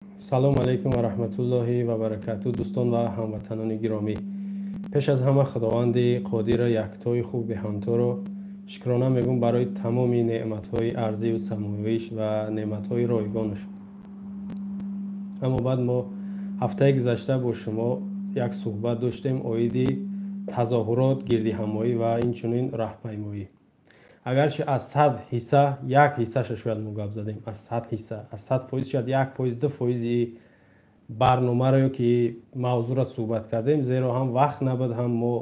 салому алайкум ва раҳматуллоҳи ва баракату. дӯстон ва ҳамватанони гиромӣ, пеш аз ҳама худованди қодира яктои хуб беҳамторо шукрона мегӯм барои тамоми неъматҳои арзиву самоивӣш ва неъматҳои ройгонаш. аммо баъд мо ҳафтаи гузашта бо шумо як суҳбат доштем оиди тазоҳурот, гирдиҳамоӣ ва инчунин раҳпаймоӣ. агарчи аз 100% 1% шояд мо гап задем, аз 100%, аз 100% шояд 1%, 2% барномаро ки мавзӯъро суҳбат кардем, зеро ҳам вақт набуд, ҳам мо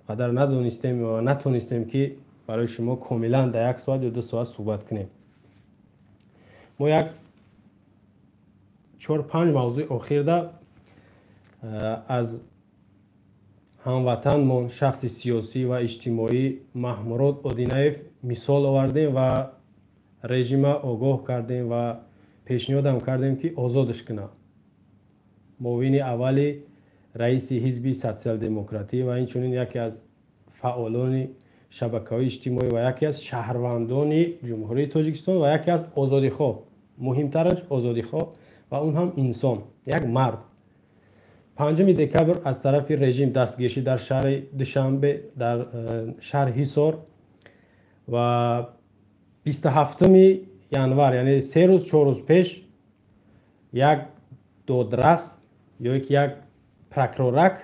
қадар надонистем ва натонистем ки барои шумо комилан дар 1 соат ё 2 соат суҳбат кунем. мо як 4-5 мавзӯи охирда аз ҳамватанмон шахси сиёсӣ ва иҷтимоӣ Маҳмурод Одинаев мисол овардем ва режима огоҳ кардем ва пешниҳодам кардем ки озодаш кунад. муовини аввали раиси ҳизби социал-демократӣ ва инчунин яке аз фаъолони шабакаҳои иҷтимоӣ ва яке аз шаҳрвандони ҷумҳурии Тоҷикистон ва яке аз озодихоҳ, муҳимтараш озодихоҳ ва он ҳам инсон, як мард. 5 декабр аз тарафи режим дастгиршӣ дар шаҳри Душанбе, дар шаҳри Ҳисор ва 27 январ, яъне 3 рӯз 4 рӯз пеш, як додрас ё як прокурорак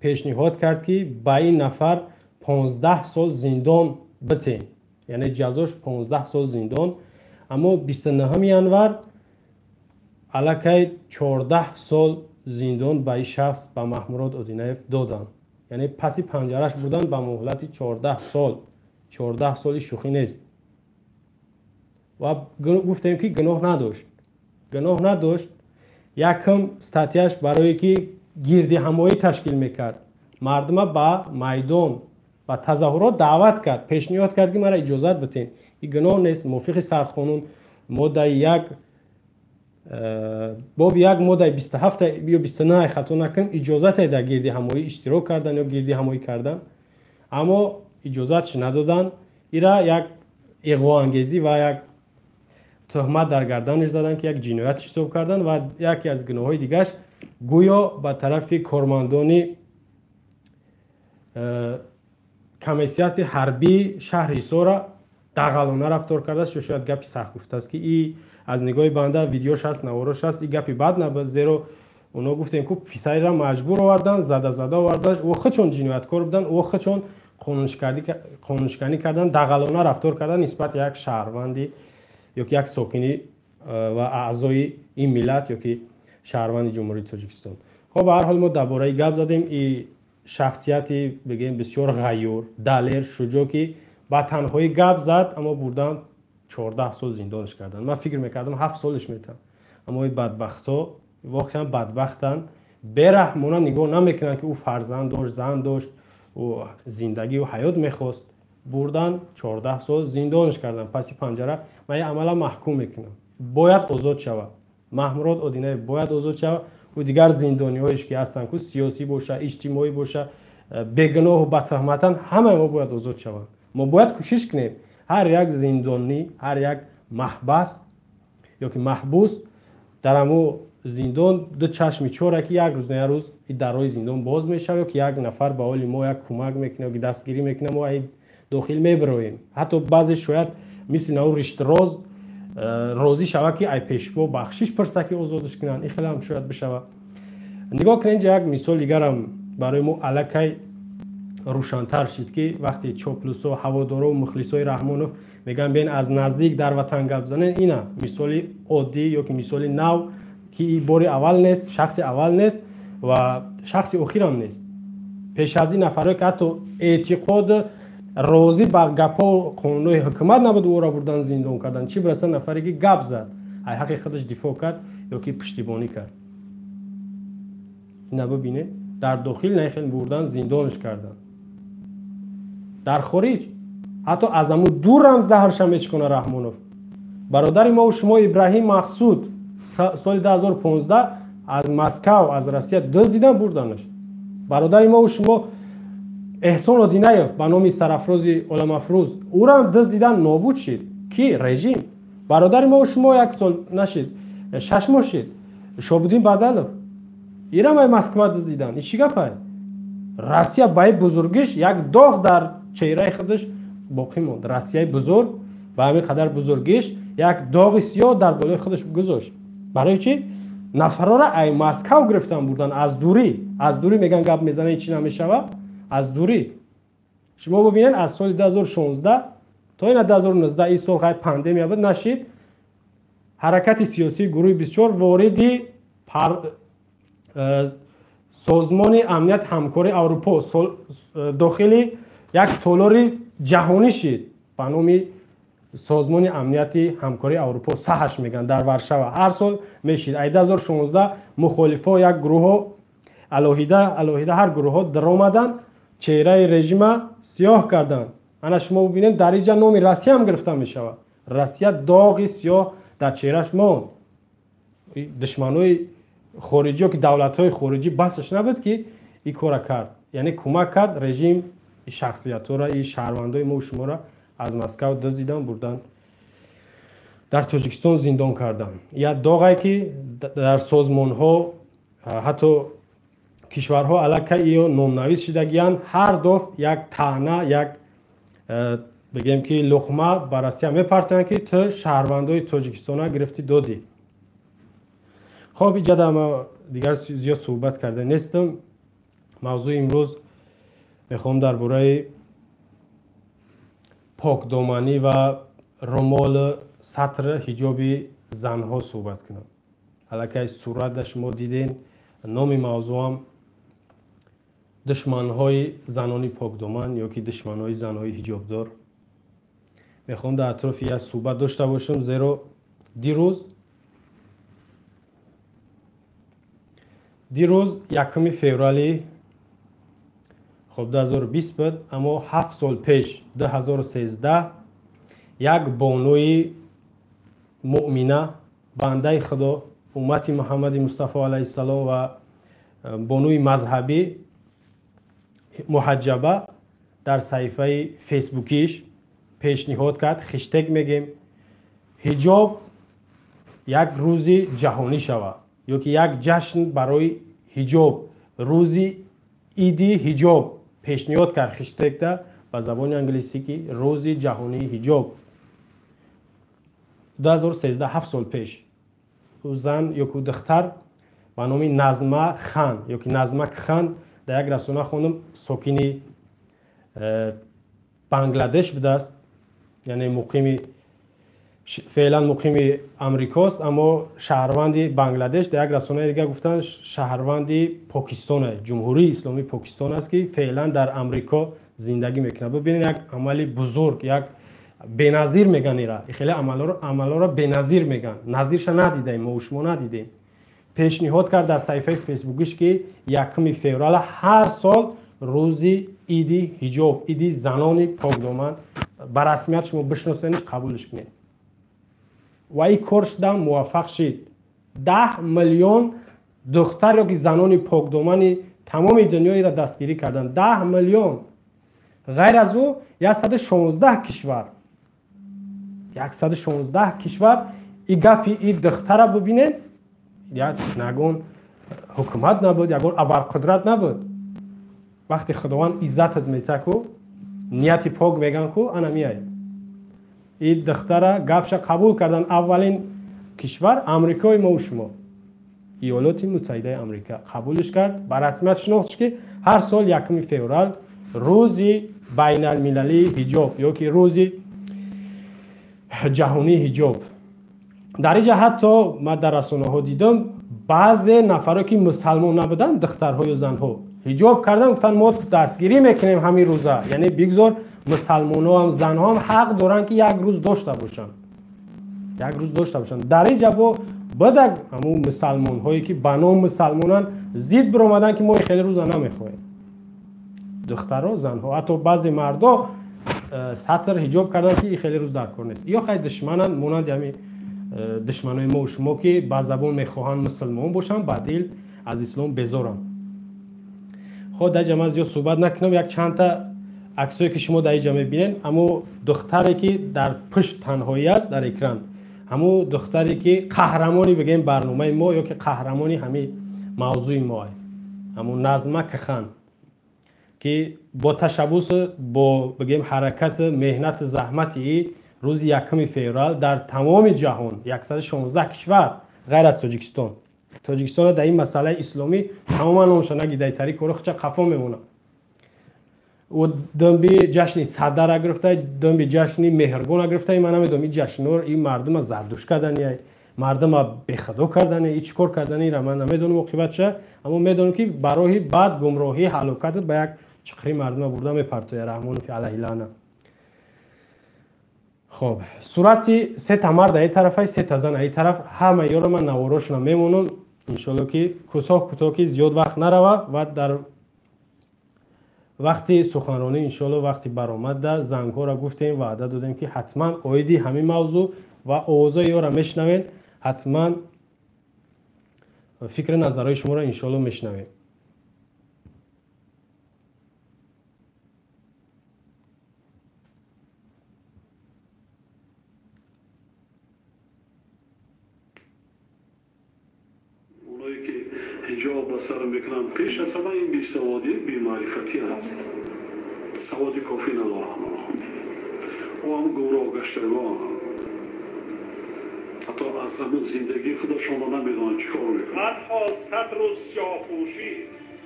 пешниҳод кард ки ба ин нафар 15 сол зиндон битен, яъне ҷазош 15 сол зиндон. аммо 29 январ аллакай 14 сол зиндон ба ин шахс, ба Маҳмурод Одинаев доданд, яъне паси панҷараш буданд ба муҳлати 14 сол. 14 соли шӯхӣ нест. ва гуфтем ки гуноҳ надошт. якм статьяш барое ки гирдиҳамоӣ ташкил мекард, мардума ба майдон ба тазоҳурот даъват кард, пешниҳод кард ки мара иҷозат битен. ин гуноҳ нест. мувофиқи сарқонун моддаи 1 боби 1 моддаи 27 ё 29 хато накунам, иҷозате дар гирдиҳамоӣ иштирок кардан ё гирдиҳамоӣ кардан, аммо иҷозатш надодан. ира як иғвоангезӣ ва як тӯҳмат дар гарданаш задан ки як ҷиноят ҳисоб кардан ва яке аз гуноҳҳои дигараш гӯё ба тарафи кормандони комиссияти ҳарбии шаҳри Ҳисора дағалона рафтор кардааст. шояд гапи сахт гуфтааст ки и аз нигоҳи банда видеош ҳаст, наворош ҳаст, и гапи бад набуд, зеро оно гуфтем ки писариро маҷбур овардан, зада овардан, ӯ хачон ҷинояткор буданд, ӯ хачон қонуншиканӣ кардан, дағалона рафтор кардан нисбати як шаҳрванди ё ки як сокини ва аъзои ин миллат ё ки шаҳрванди ҷумҳурии Тоҷикистон. хоб ба ҳар ҳол мо дар бораи гап задем. и шахсияти бигем бисёр ғайюр, далер, шуҷоъ ки ба танҳоӣ гап зад, аммо бурдан 14 сол зиндонш кардан. ман фикр мекардам 7 солиш метам, аммо ин бадбахтҳо воқеан бадбахтанд, бераҳмона нигоҳ намекунанд ки ӯ фарзанд дошт, зан дошт, ӯ зиндагию ҳаёт мехост, бурдан 14 сол зиндонш кардан паси панҷара. ман я амала маҳкум мекунам, бояд озод шавад. Маҳмурод Одинаев бояд озод шавад. ӯ дигар зиндониҳоиш ки ҳастанд, ку сиёсӣ боша, иҷтимоӣ боша, бегуноҳу батӯҳматан, ҳамаи мо бояд озод шаванд. мо бояд кӯшиш кунем ҳар як зиндонӣ, ҳар як маҳбас ё ки маҳбус дар ҳамо зиндон ду чашми чора ки як рӯз на як рӯз дарҳои зиндон боз мешавад, ё ки як нафар ба ҳоли мо як кӯмак мекунад, ё ки дастгирӣ мекунад, мо дохил мебароем. ҳатто баъзе шояд мисли наву риштроз розӣ шавад ки ай пешво бахшиш пурса ки озодаш кунанд. ин хеле ҳам шояд бишавад. нигоҳ кунед, як мисол дигарам барои мо аллакай рӯшантар шид ки вақте чоплусо, ҳаводоро, мухлисои Раҳмонов мегӯянд биен аз наздик дар ватан гап занем, ина мисоли оддӣ ё ки мисоли нав ки бори аввал нест, шахси аввал нест ва шахси охирам нест. пеш аз ин нафаре ки ҳатто эътиқод розӣ ба гапҳо қонунҳои ҳукумат набуд, ӯро бурдан зиндон кардан, чӣ бираса нафаре ки гап зад, ай ҳаққи худаш дифоъ кард ё ки пуштибонӣ кард. ина бибинед, дар дохил на хел бурдан зиндонш кардан. дар хориҷ ҳатто аз ҳаму дур ҳам заҳрша мечиконад Раҳмонов. бародари мо шумо Ибраҳим Мақсуд соли 2015 аз Москав, аз Россия дуздидан бурданаш. бародари мо шумо Эҳсон Одинаев ба номи сарафрози Оламафрӯз, ӯро ҳам дуздидан нобуд шид. ки режим. бародари мо шумо 1 сол нашид, 6 моҳ шид. Шобудин Бадалов ира май Москва дизидан ин чӣ гапай? Россия баи бузургиш як доғ дар чеҳраи худаш боқӣ монд. Россияи бузург ба ҳамин қадар бузургиш як доғи сиёҳ дар болои худаш гузошт. Барои чӣ? Нафарора ай Москав гирифтан бурдан аз дурӣ меган гап мезанад ин чӣ намешавад? Аз дурӣ. Шумо бубинед аз соли 2016 то ина 2019 ин сол хай пандемия буд нашид ҳаракати сиёсии гурӯҳи бисёр вориди созмони амнияти ҳамкории Аврупо дохили як толори ҷаҳонӣ шид ба номи созмони амнияти ҳамкории Аврупо саҳаш меган дар Варшава ҳар сол мешид. Ай 2016 мухолифо як гурӯҳҳо алоҳида ҳар гурӯҳҳо даромадан чеҳраи режима сиёҳ карданд. Ана шумо бубинед дар инҷа номи Россия ҳам гирифта мешавад. Россия доғи сиёҳ дар чеҳраш монд. душманои хориҷӣ ё ки давлатҳои хориҷӣ басаш набуд ки ин кора кард. Яъне кӯмак кард режим шахсиятҳоро шаҳрвандои мо шуморо аз Москав дузидан бурдан дар Тоҷикистон зиндон кардан. як доғае ки дар созмонҳо ҳатто кишварҳо аллакай ё номнавис шидагиянд ҳар доф як таъна як бигем ки луқма ба Россия мепартоянд ки ту шаҳрвандои Тоҷикистона гирифтӣ додӣ. хоб иҷада ма дигар зиёд суҳбат карда нестам. мавзӯи имрӯз мехоҳам дар бораи покдоманӣ ва румол сатр ҳиҷоби занҳо суҳбат кунам. аллакай суратда шумо диден. номи мавзӯам душманҳои занони покдоман ё ки душманҳои занҳои ҳиҷобдор. мехоҳам дар атрофи як суҳбат дошта бошам, зеро дирӯз 1 феврали 2020 буд, аммо 7 сол пеш 2013 як бонуи муъмина бандаи худо уммати Муҳаммади Мустафо алайҳи салом ва бонуи мазҳабӣ муҳаҷҷаба дар саҳифаи фейсбукиш пешниҳод кард. хештег мегем ҳиҷоб як рӯзи ҷаҳонӣ шавад ё ки як ҷашн барои ҳиҷоб, рӯзи иди ҳиҷоб пешниҳод кард. хештегда ба забони англисӣ ки рӯзи ҷаҳонии ҳиҷоб 2013 7 сол пеш. зан ё ки духтар ба номи Назма Хан ё ки Назмак Хан дар як расона хонум сокини Бангладеш будааст, яъне муқими феълан муқими амрикост, аммо шаҳрванди Бангладеш. дар як расонаи дига гуфтанд шаҳрванди Покистон аст, ҷумҳурии исломии Покистон аст ки феълан дар Амрико зиндагӣ мекунад. бубинед як амали бузург, як беназир меган ира. хеле амалҳоро беназир меган. назирша надидаем, мо шумо надидем. пешниҳод кард дар саҳифаи фейсбукиш ки 1 феврал ҳар сол рӯзи иди ҳиҷоб, иди занони покдоман ба расмият шумо бишносениш, қабулш кунед. ва ин кор шуда муваффақ шид. 10 миллион духтар ё ки занони покдомани тамоми дунёро дастгирӣ карданд. 10 миллион. ғайр аз ӯ 116 кишвар 116 кишвар ин гапи ин духтара бубинед. як ягон ҳукумат набуд, ягон абарқудрат набуд. вақте худованд иззатат метаку, нияти пок меган ку, ана мияй. ин духтара гапша қабул кардан. аввалин кишвар Амрикои мо шумо, иёлоти муттаҳидаи Амрика қабулш кард. ба расмият шинохтш ки ҳар сол 1 феврал рӯзи байналмилалии ҳиҷоб ё ки рӯзи ҷаҳонии ҳиҷоб. дар инҷа ҳатто ман дар расонаҳо дидам баъзе нафаро ки мусалмон набуданд, духтарҳо ё занҳо ҳиҷоб кардан, гуфтанд мо дастгирӣ мекунем ҳамин рӯза. яъне бигзор мусалмонҳо ҳам занҳо ҳам ҳақ доранд ки як рӯз дошта бошанд. дар инҷа бо бадаг ҳамун мусалмонҳое ки ба ном мусалмонанд зид биромаданд ки мо хеле рӯза намехоҳем. духтаро, занҳо, ҳатто баъзе мардо сатр ҳиҷоб кардан ки хеле рӯз дар кор нест. ё хай душмананд, монанд ҳамин душманои мо шумо ки ба забон мехоҳанд мусулмон бошанд, ба дил аз ислом безоранд. хоб дар инҷа ман зиёд суҳбат накунам. як чандта аксое ки шумо дар инҷа мебинед, аммо духтаре ки дар пушт танҳоӣ аст дар экран, همون دختری که قهرمانی بگیم برنامه ما یا که قهرمانی همین موضوع ما همون نظمه کخن که با تشبوس با بگیم حرکت مهنت زحمتی روز 1 فوریه در تمام جهان 116 کشور غیر از تاجیکستان در این مسئله اسلامی تماما نمشانه گیده تری کروخ چه قفا میمونه و دنبی جشنی صدر گرفته دنبی جشنی مهرگان گرفته من نمیدونم این جشنور این مردم زردوش کردن مردم بخدا کردن این چیکار کردن را من نمیدونم عاقبت چه اما میدونم که برای بعد گمراهی هلاکت به یک چقری مردم برده میپرتوی رحمان فی علیه لعنه. خب صورتی 3 تا مرد این طرف 3 تا زن این طرف همه یارو من نواروش نمیمونم ان شاء الله که کوتاه که زیاد وقت نروه و در وقتی سخنرانی ان شاء الله وقتی برآمد در زنگ ها را گفتیم وعده دادیم که حتما اویدی همین موضوع و اوضاع یارو میشنوین حتما فکر نظرهای شما را ان شاء الله میشنویم. حجاب و سر میکنن پیش از همه این بیسوادی بیمعرفتی هست سوادی کافی ندارن و هم گمراه گشتگان حتی از زمان زندگی خودشان را نمیدونن چیکار میکنن حتی ستر و سیاه‌پوشی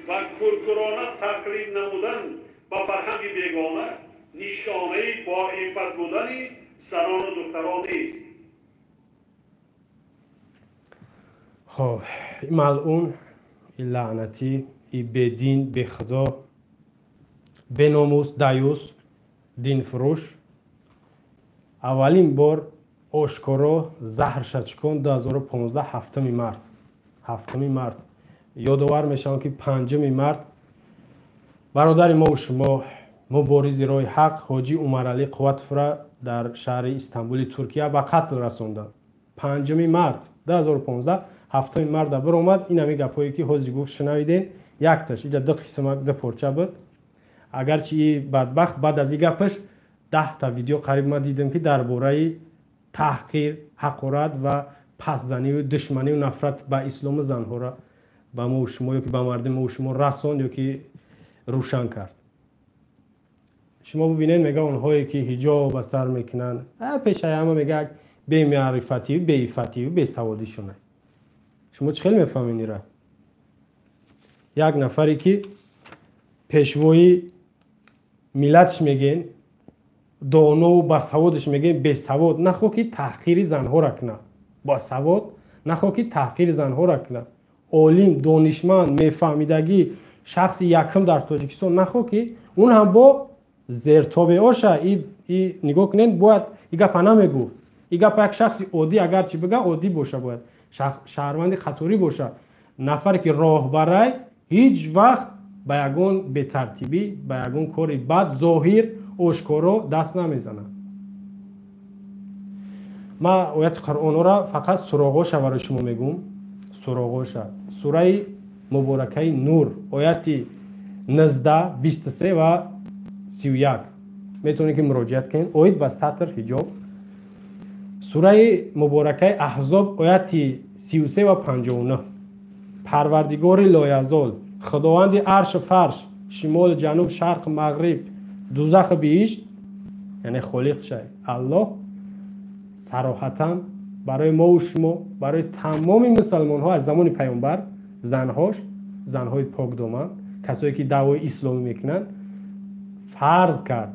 و کورکورانه تقلید نمودن با فرهنگ بیگانه نشانه با عفت بودن زنان و دختران نیست. خب این ملعون این لعنتی این بدین به خدا به ناموس دیوس دین فروش اولین بار آشکارا زهر شد 2015 هفتمی مرد یادآور میشم که 5 مرد برادر ما و شما مبارز راه حق حاجی عمرعلی قوتفره در شهر استانبول ترکیه به قتل رسوندند. 5 مرد 2015 هفتمی مرد بر اومد این همی گپایی که حاجی گفت شنویدین یک تاش اینجا 2 قسمت 2 پارچه بود اگرچه این بدبخت بعد از این گپش 10 تا ویدیو قریب ما دیدم که درباره تحقیر حقارت و پسزنی و دشمنی و نفرت به اسلام زنها را به ما و شما یا که به مردم ما و شما رساند یا که روشن کرد. شما ببینید میگه اونهایی که حجاب سر میکنن پیش همه میگه به معرفتی و به عفتی و به سوادی شونه. شما چه خیلی میفهمین را یک نفری که پیشوای ملتش میگن دانا و با سوادش میگن به سواد نخوا که تحقیر زنها را کنه با سواد نخوا که تحقیر زنها را کنه عالم دانشمند میفهمیدگی شخص یکم در تاجیکستان نخوا که اون هم با زیرتابعاش ای نگاه کنین باید این گپ نمیگفت این گپ یک شخص عادی اگر چی بگه عادی باشه باید شهروند خطوری باشه نفر که راهبره هیچ وقت به یگون به ترتیبی به یگون کاری بد ظاهر آشکارا دست نمیزنه. ما آیت قرآن را فقط سراغاش برای شما میگم سراغاش سوره مبارکه نور آیت 19 23 و 31 میتونید که مراجعت کنید اوید با سطر حجاب سوره مبارکه احزاب آیت 33 و 59 پروردگار لایزال خداوند عرش و فرش شمال جنوب شرق مغرب دوزخ بهشت یعنی خالق شای الله صراحتا برای ما و شما برای تمام مسلمان ها از زمان پیامبر زنهای پاک دامن کسایی که دعوای اسلامی میکنن فرض کرد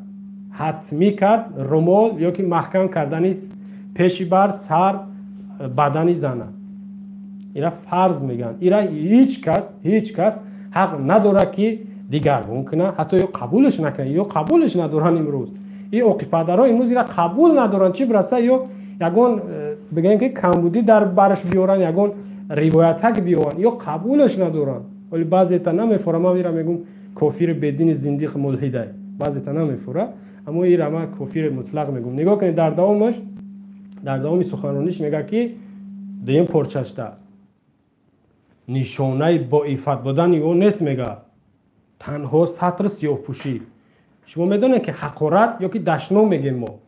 حتمی کرد رومال یا که محکم کردن پیشی بر سر بدن زنه اینا فرض میگن اینا هیچ کس حق نداره که دیگرگون کنه حتی یا قبولش نکنه یا قبولش ندارن امروز این اوقی پدرها امروز اینا قبول ندارن چی برسه یا یگون بگیم که کمبودی در برش بیارن یگون روایتک بیارن یا قبولش ندارن ولی بعضی تا نمیفوره ما میرم میگم کافر بدین زندیق ملحده بعضی تا نمیفوره اما این را ما کافر مطلق میگم نگاه کنید در دوام سخنرانیش میگه که دیم پرچش در نشانه با عفت بودن او نیست میگه تنها سطر سیاه پوشی شما میدونید که حقارت یا که دشنام میگیم ما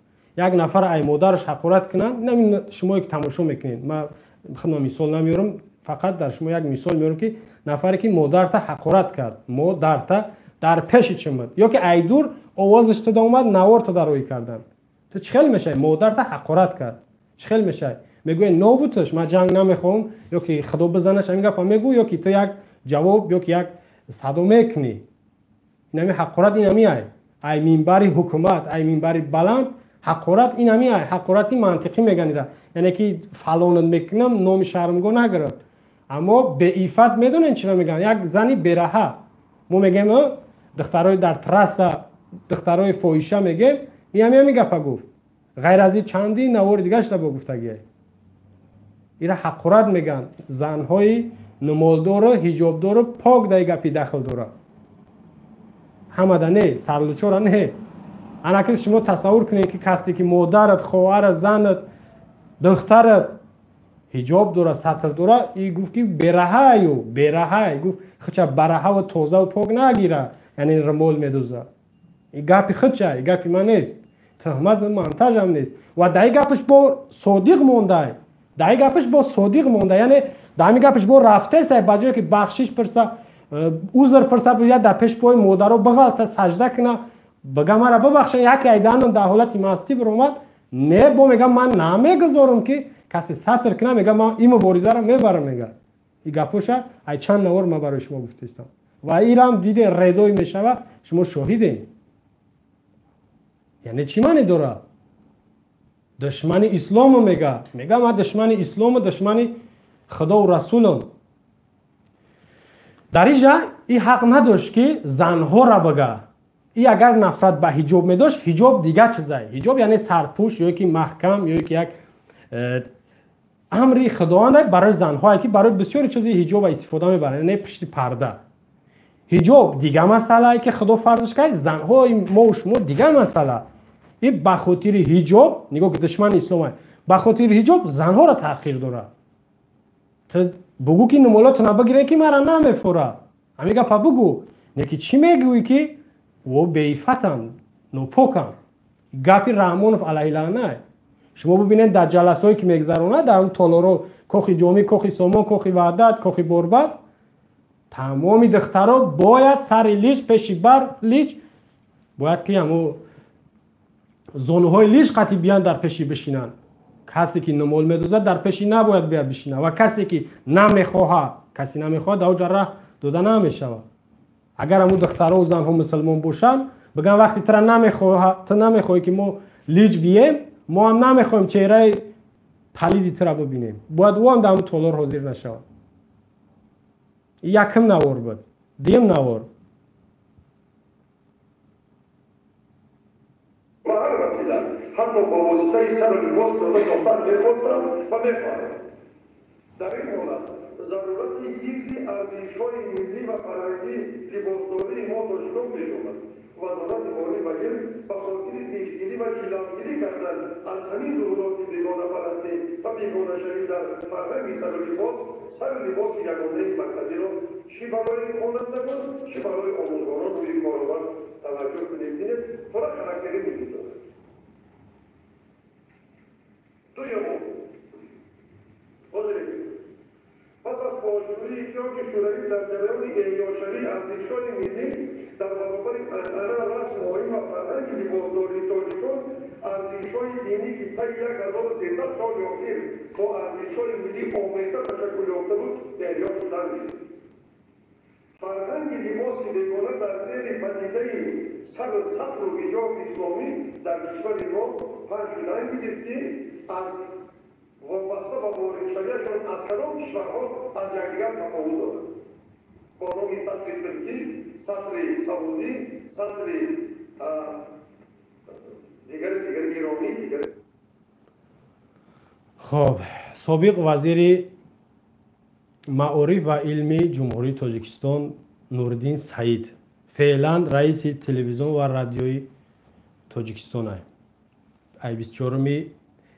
یک نفر ای مادرش حقارت کنن، نمی شما که تماشا میکنین، من خودم مثال نمیارم، فقط در شما یک مثال میارم که نفری که مادرت حقارت کرد، مادرت در پیش چمد یا که ای دور آوازش تد اومد نوار تد روی کردن، تو چخیل میشه؟ مادرت حقارت کرد، چخیل میشه؟ میگوی نابودش، من جنگ نمیخوام، یا که خدا بزنش همین گپ میگو، یا که تو یک جواب یا که یک صدا میکنی. اینمی حقارت اینمی ای منبر حکومت، ای منبر بلند، حقارت اینمی حقارتی منطقی میگن، یعنی که فلان میکنم نام شرمگاه نگرفت، اما به ایفت میدونین چرا میگن؟ یک زنی برهه، ما میگیم دخترای در ترس، دخترای فاحشه میگیم، اینمی گپ گفت، غیر از این چندی نوار دیگه شده با گفتگی. اینا حقارت میگن، زنهای نمالدار و حجابدار و پاک در گپی دخل داره. همه نه، سرلوچار نه. انا که شما تصور کنید که کسی که مادرت، خواهرت، زنت، دخترت حجاب داره، سطر داره، این گفت که برهه یو، برهه، گفت خچه برهه و تازه و پاک نگیره، یعنی رمال میدوزه. این گپی خچه، این گپی من نیست، تهمت منتج هم نیست. و در این گپش با صادق مونده، در این گپش با صادق مونده، یعنی در این گپش با رفته سه بجای که بخشش پرسه، عذر پرسه بیاد در پیش پای مادر رو بغلط سجده کنه، بگه مرا ببخشه، یک ایدان در حالت مستی برآمد، نه با میگم من نمیگذارم که کسی سطر کنه، میگه من این مبارزه رو میبرم، میگه این گپوشه ای چند نوار من برای شما گفتم و این هم دیده ردای میشوه، شما شاهدین. یعنی چی معنی داره؟ دشمن اسلام میگه من دشمن اسلام و دشمن خدا و رسولم. در اینجا این حق نداشت که زنها را بگه. این اگر نفرت به حجاب میداشت، حجاب دیگه چیزه. حجاب یعنی سرپوش یا که محکم یا که یک امری خداوند برای زنهایی که برای بسیاری چیزی حجاب استفاده میبرن، یعنی پشت پرده. حجاب دیگه مسئله که خدا فرضش کرد، زنهای ما و شما دیگه مسئله. این به خاطر حجاب، نگاه که دشمن اسلام به خاطر حجاب زنها را تأخیر داره. تو بگو که نمولات نبگیره که مرا نمیفوره، همین گپا بگو. یکی چی میگویی که و بیفتن نپاکن، گپی رحمانوف علیه لعنه. شما ببینید در جلسه‌ای که میگذرونه در اون تالارو، کاخ جامی، کاخ سامان، کاخ وحدت، کاخ بربط، تمامی دخترها باید سر لیچ پیش بر لیچ باید که همو زونهای لیچ قطعی بیان در پیشی بشینن. کسی که نمول میدوزد در پیشی نباید بیاد بشینه و کسی که نمیخواه، کسی نمیخواه در اونجا راه داده نمیشوه. اگر همو دخترها و زنها مسلمان باشن بگن وقتی تو نمیخوای که ما لیچ بییم، ما هم نمیخوایم چهره پلیدی تو را ببینیم، باید او هم در همون تالار حاضر نشود. یکم نوار بود، دیم نوار. حتی با واسطه سر و لباس داده دختر میخواستم و میخواهم. در این حالت ضرورت حفظ ارزش‌های ملی و فرهنگی لباسداری ما داشته می‌شود. وزارت مالی و علم به خاطر پیشگیری و جلوگیری کردن از همین ظهورات بیگانه پرستی و بیگانه شوی در فرهنگ سر و لباس یگانه مکتبی را چی برای خوانندگان چی برای آموزگاران روی کارآمد توجه کنید. فرق خاراکتری وجود دارد. دوم، پس از پاشوری اتحاد شوروی در جریان احیاشوی ارزش‌های ملی در برابر عنعنه، رسم، آیین و فرهنگ لباسداری تاجیکان، ارزش‌های دینی که طی 1300 سال اخیر با ارزش‌های ملی آمیخته تشکل یافته بود احیا شدند. فرهنگ لباس بیگانه در زیر پدیده سطر و حجاب اسلامی در کشور ما پنج شدن می‌گیرد که از وابسته و وارد شدهشان از کدام کشورها از یکدیگر تفاوت دارد. با نام سطر ترکی، سطر سعودی، سطر دیگر ایرانی دیگر. خب، سابق وزیر معارف و علمی جمهوری تاجیکستان نوردین سعید فعلا رئیس تلویزیون و رادیوی تاجیکستان است. ای 24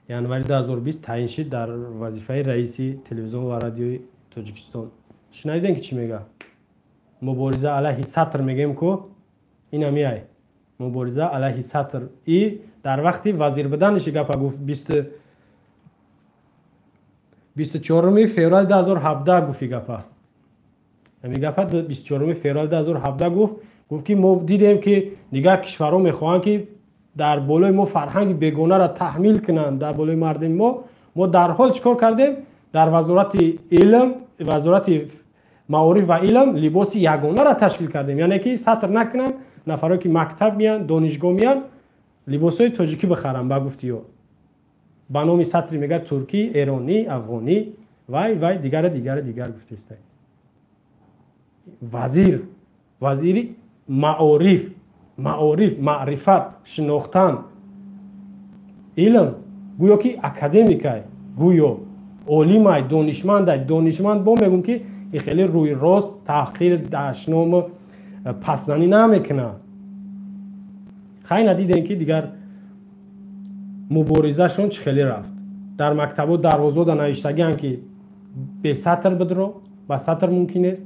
январи 2020 تعیین شد در وظیفه رئیس تلویزیون و رادیوی تاجیکستان. شنیدین که چی میگه؟ مبارزه علیه سطر میگیم که این همیه مبارزه علیه سطر. ای در وقتی وزیر بدنش گپ گفت 24 فوریه 2017 گفت گپ. همین گپ 24 فوریه 2017 گفت که ما دیدیم که دیگر کشورها میخوان که در بالای ما فرهنگ بیگانه را تحمیل کنند در بالای مردم ما در حال چیکار کردیم؟ در وزارت علم، وزارت معارف و علم لباس یگانه را تشکیل کردیم. یعنی که سطر نکنن نفرایی که مکتب میان دانشگاه میان لباسای تاجیکی بخرن با گفتیو با نام سطری میگه ترکی، ایرانی، افغانی وای دیگر گفته است. وزیری معرفت شناختن علم گویا که اکادمیکای گویا عالمای دانشمند با میگم که این خیلی روی راست تحقیر دشنام پسزنی نمیکنه. خیلی ندیدن که دیگر مبارزه شون چه خیلی رفت در مکتبا دروازه دا نوشتگی که به سطر بدرو با سطر ممکن است.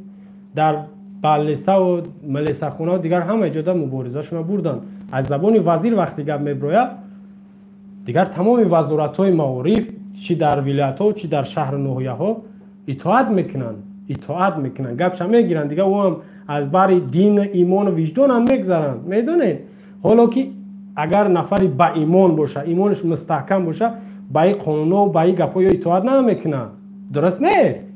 در بلسه و ملسه خونه دیگر همه جا مبارزه شون بردن. از زبان وزیر وقتی گپ میبروید دیگر تمام وزارت های معارف چی در ولایت ها چی در شهر ناحیه ها اطاعت میکنن گپش میگیرن دیگه. او هم از بر دین ایمان و وجدان هم میگذرن. میدونید حالا که اگر نفری با ایمان باشه ایمانش مستحکم باشه با این قانون و با این گپای اطاعت نمیکنه. درست نیست.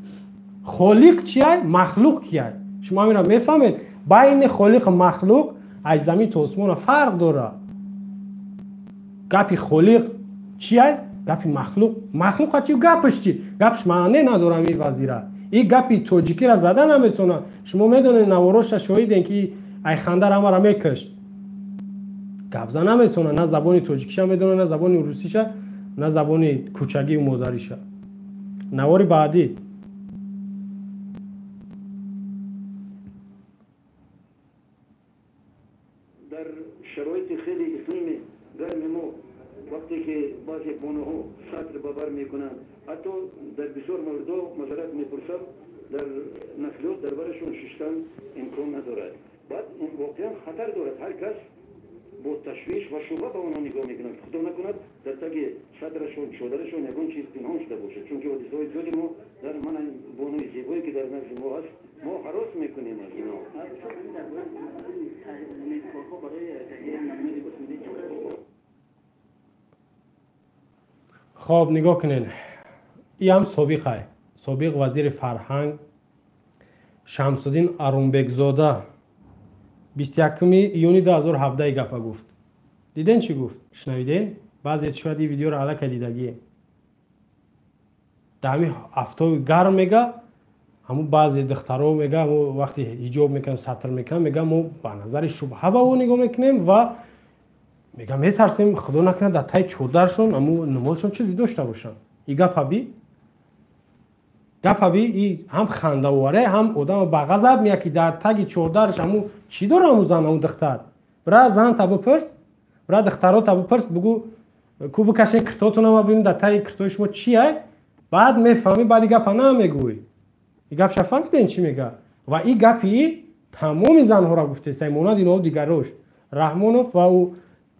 خالق چیه؟ مخلوق کیه؟ شما میرا میفهمید بین خالق و مخلوق از زمین تا آسمان فرق داره. گپی خالق چیه؟ گپی مخلوق چی گپش چی؟ گپش معنی نداره. این وزیره این گپی تاجیکی را زدن نمیتونه. شما میدونید نواراش شاهدین که ای خندر همه را میکشت گپ زدن نمیتونه. نه زبان تاجیکیش میدونه نه زبان روسیش نه زبان کوچگی و مادریش. نوار بعدی در شرایط خیلی اقلیم گرم ما وقتی که بعضی بانوها سطر ببر میکنند حتی در بسیار موردها مذارت میپرسم در نقلیات دربارشون ششتن امکان ندارد. بعد این واقعا خطر دارد. هر کس با تشویش و شبه به اونها نگاه میکنند. خدا نکند در تگ صدرشون چادرشون یگان چیز پنهان شده باشه. چون که حدیثهای زیادی ما در من بانوی زیبایی که در نزد ما هست ما هراس میکنیم از اینا. خب نگاه کنین این هم سابق وزیر فرهنگ شمس‌الدین ارونبکزاده 21 ایونی 2017 گپ گفت. دیدین چی گفت؟ شنویدین؟ بعضی شاید این ویدیو را علاقه دیدگی در همین هفته گرم میگه همون بعضی دخترها میگه وقتی حجاب میکنن سطر میکنن میگه ما با نظر شبهه به اون نگاه میکنیم و میگه میترسیم خدا نکنه در تای چادرشون اما نمازشون چیزی داشته باشن. این گپ ابی هم خنده واره هم آدم به غضب میاد که در تگ چادرش همو چی داره همو زن همو دختر. برای زن تا بپرس برای دخترها تا بپرس بگو کو بکشین کرتاتون هم ببینید در تگ کرتای شما چیه. بعد میفهمی بعد گپ نمیگوی. این گپ شفاف چی میگه و این گپی تمام زنها را گفته سیموناد اینا و دیگروش رحمانوف و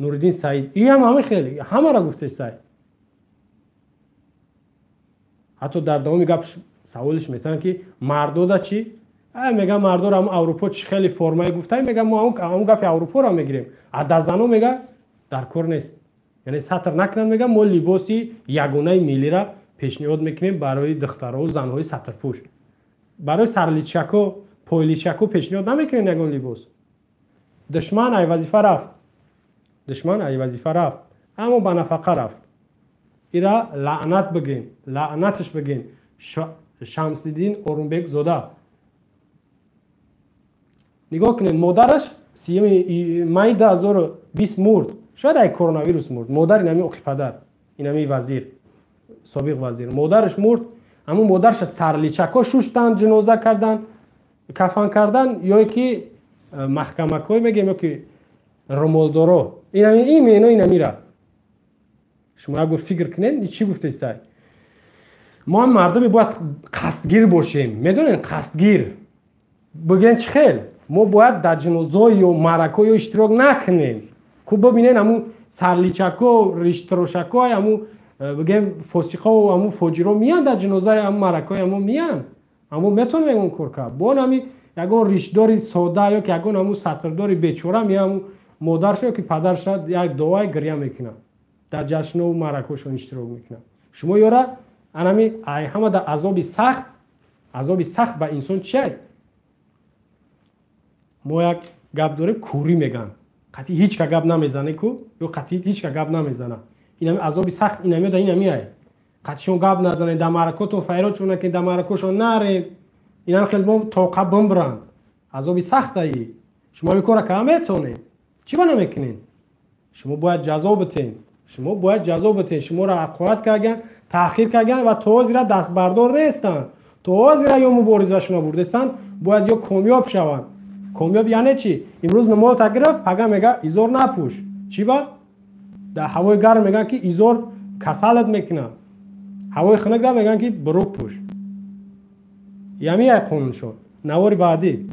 نوردین سعید این هم خیلی همه را گفته سعید. حتی در دوام گپ سوالش میتونن که مردو دا چی؟ میگه مردو را هم اروپا چی خیلی فرمای گفته میگه ما اون گپ اروپا را میگیریم. عدد زنو میگه در کار نیست. یعنی سطر نکنن میگه ما لباسی یگانه ملی را پیشنهاد میکنیم برای دخترها و زنهای سطر پوش. برای سرلیچک و پایلیچک پیشنهاد نمیکنین یگان لباس. دشمن ای وظیفه رفت اما به نفقه رفت. ایرا لعنتش بگین شمس‌الدین ارونبکزاده. نگاه کنین مادرش 3 می 2020 مرد. شاید ای کرونا ویروس مرد. مادر اینمی اخی پدر اینمی وزیر سابق وزیر مادرش مرد. اما مادرش سرلیچکا شوشتن جنازه کردن کفن کردن یا که محکمه کوی میگیم یا که رمالدارو اینمی را شما اگه فکر کنین چی گفته است؟ ما مردم باید قصدگیر باشیم. میدونین قصدگیر بگین چه خیل ما باید در جنازه یا معرکه یا اشتراک نکنیم. کو ببینین همون سرلیچکا ریشتروشکا همون بگیم فاسقا و همون فاجرا میان در جنازه همون معرکه همون میان. همون میتون میگن کورکا بون همی یگون ریشداری ساده یا که یگون همون سطرداری بیچاره میام مادرش یا که پدرش یک دعای گریه میکنه در جشن و معرکه‌شون اشتراک میکنه. شما یارا انمی ای همه در عذاب سخت به انسان چیه؟ ما یک گپ داره کوری میگن قطعی هیچ که گپ نمیزنه کو یا قطعی هیچ که گپ نمیزنه اینم عذاب سخت اینم در اینم ای قطعی شون گپ نزنه در معرکه فیرات چونه که در معرکه‌شون نره اینم خیلی بم طاقت بمبرن عذاب سخت ای شما میکوره که میتونه چی بنا میکنین شما باید جزا بتین شما را حقارت کردن تأخیر کردن و توازی را دست بردار نیستن توازی را یا مبارزشون بردستن باید یا کامیاب شوند. کامیاب یعنی چی؟ امروز نمال تگرفت پگه میگه ایزور نپوش چی با؟ در هوای گرم میگن که ایزور کسالت میکنه هوای خنک در میگن که برو پوش یعنی یک خونن شد نواری بعدی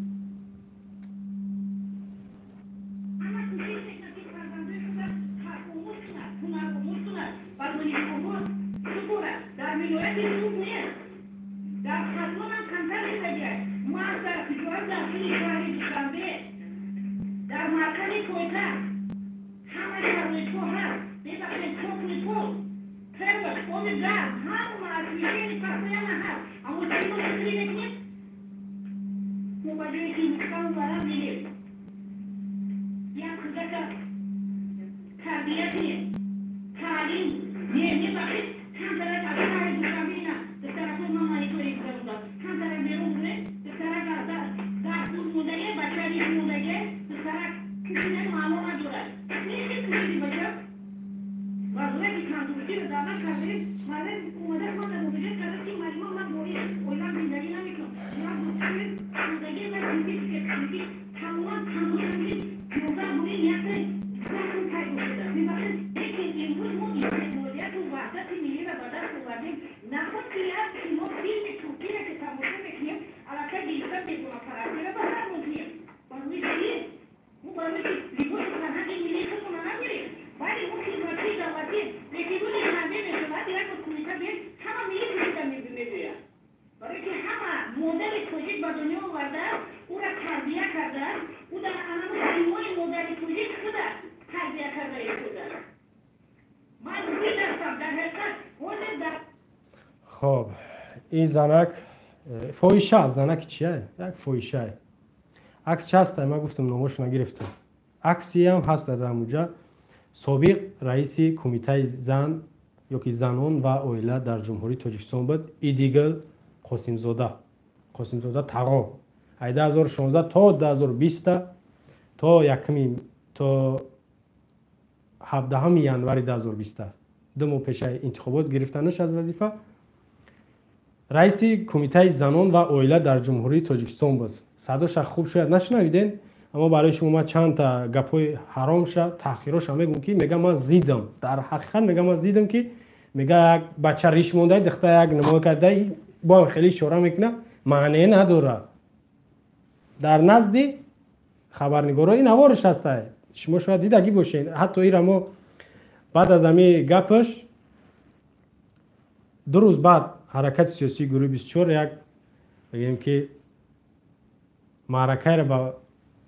خب این زنک فویشه زنک چیه؟ یک فویشه عکس هست ما گفتم نامش نگرفتم عکسی هم هست در اونجا سابق رئیس کمیته زن یا که زنان و اویله در جمهوری تاجیکستان بود ایدیگل قاسمزاده تقا 2016 تا 2020 تا تا 17 ینوری 2020 دو ماه پیش انتخابات گرفتنش از وظیفه رئیس کمیته زنان و اویله در جمهوری تاجیکستان بود. صداش خوب شاید نشنویدین اما برای شما چند تا گپای حرام شه تحقیرش هم میگم که میگم من زیدم در حقیقت میگم من زیدم که میگه یک بچه ریش مونده دختر یک نمای کرده با خیلی اشاره میکنه معنی نداره در نزد خبرنگارا این نوارش هسته شما شاید دیدگی باشین حتی این ما بعد از همین گپش 2 روز بعد حرکت سیاسی گروه 24 یک بگیم که معرکه را با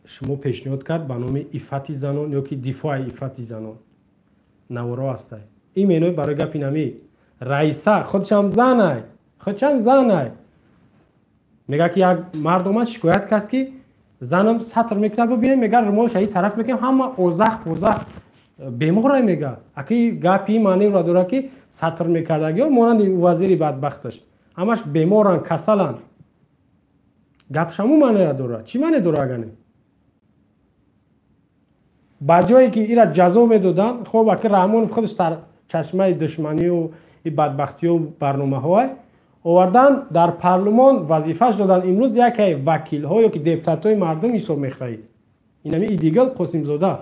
شما پیشنهاد کرد به نام عفت زنان یا که دفاع عفت زنان نوارا هسته این مینوی برای گپ اینمی رئیسه خودش هم زنه میگه که یک مردم شکایت کرد که زنم سطر میکنه ببینه میگه رمالش ای طرف میکنه همه اوزخ بیماره میگه اکی گپی معنی را داره که سطر میکردگی و مانند وزیری بدبختش همش بیمارن کسلن گپ شمو معنی را داره چی معنی داره اگه با جایی که ایرا جزا میدادن خب اکی رحمان خودش سر چشمه دشمنی و بدبختی و برنامه های آوردن در پارلمان وظیفهش دادن امروز یکی وکیل ها یا که دیپتات های مردم حساب میخواهید این همی ایدیگل قاسمزاده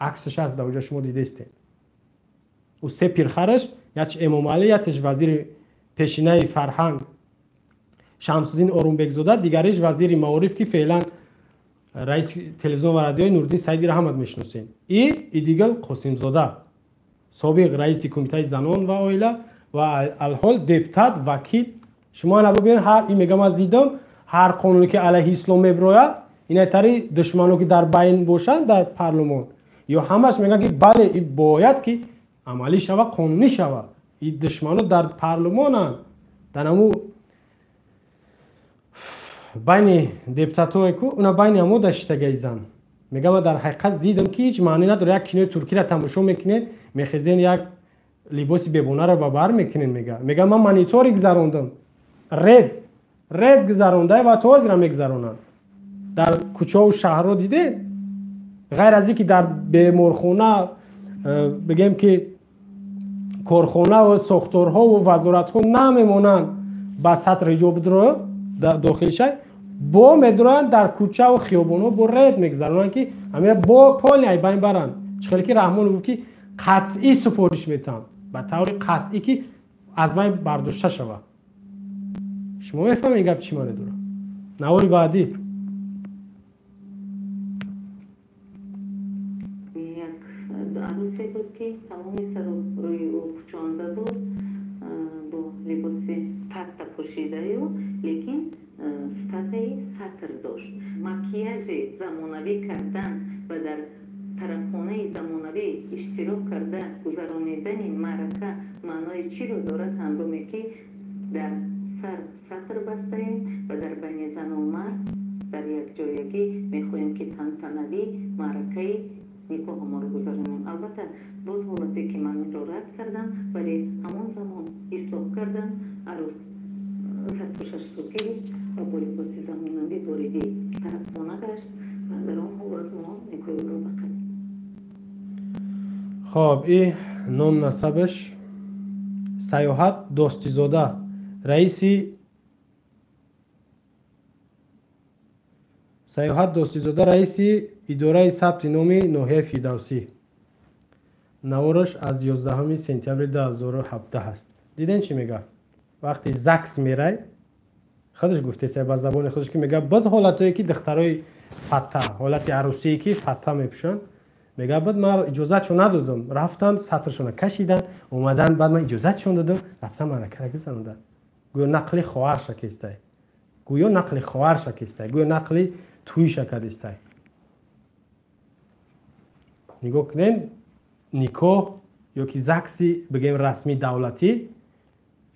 عکسش هست در اونجا شما دیدید او 3 پیرخرش یکش امام علی یکش وزیر پیشینه فرهنگ شمس‌الدین آرومبگزاده دیگریش وزیر معارف که فعلا رئیس تلویزیون و رادیوی نوردین سعیدی را همت میشناسین. ای دیگه قاسم زاده سابق رئیس کمیته زنان و عائله و الحال دپوتات وکیل. شما الان ببین هر این میگم از دیدم هر قانونی که علیه اسلام میبره اینا تری دشمنو که در بین باشن در پارلمان یا همش میگن که بله این باید که عملی شوه قانونی شوه. این دشمنو در پارلمانن در همو بین دپوتاتای کو اونا بین همو داشتگی زن. میگم در حقیقت دیدم که هیچ معنی نداره. یک کینه ترکی را تماشا میکنین میخزین یک لباسی ببونه را ببر میکنین. میگم من مانیتور گذروندم رد گذرونده و توز را میگذرونن در کوچه و شهر رو دیده. غیر از اینکه در بیمارخانه بگیم که کارخانه و ساختارها و وزارت‌ها نمیمونن با سطر حجاب رو داخل شد با میدرن در کوچه و خیابان‌ها با رد میگذرونن که همه با پالی ای بین برن. چخیلی که رحمان گفت که قطعی سپارش میتم به طور قطعی که از بین برداشته شود. شما میفهمید گپ چی معنی داره؟ نواری بعدی یک عروسی بود که تمام سر روی او پوشانده بود با لباس پتت پوشیده و لیکن صفته سطر داشت. مکیاژ زمانوی کردن و در طرفخانه زمانوی اشتراک کرده گذرانیدن معرکه معنای چی رو دارد؟ هنگامی که در سر سطر بسته ایم و در بین زن و مرد در یک جایگی میخواهیم که تنتنوی معرکه نکاح ما رو گذاریم. البته بود حالتی که من رو رد کردم ولی همون زمان اصلاح کردم عروس سرپوشش رو گرفت و با لباس زمانوی واردی طرفخانه گشت و در آن حالت ما نکاح رو بکنیم. خب این نام نسبش سیاحت داستیزاده رئیس اداره ثبت نام ناحیه فردوسی. نوارش از 11 سپتامبر 2017 است. دیدین چی میگه؟ وقتی زکس میره خودش گفته سه با زبان خودش که میگه بعد حالتایی که دخترای فتح حالت عروسی که فتح میپوشن میگه بعد من اجازه چون ندادم رفتن سطرشون کشیدن اومدن بعد من اجازه چون دادم رفتن من کرک زدن. گویا نقلی خواهر شکسته گویا نقلی توی شکسته. نگاه کنین نیکو یا که زکسی بگیم رسمی دولتی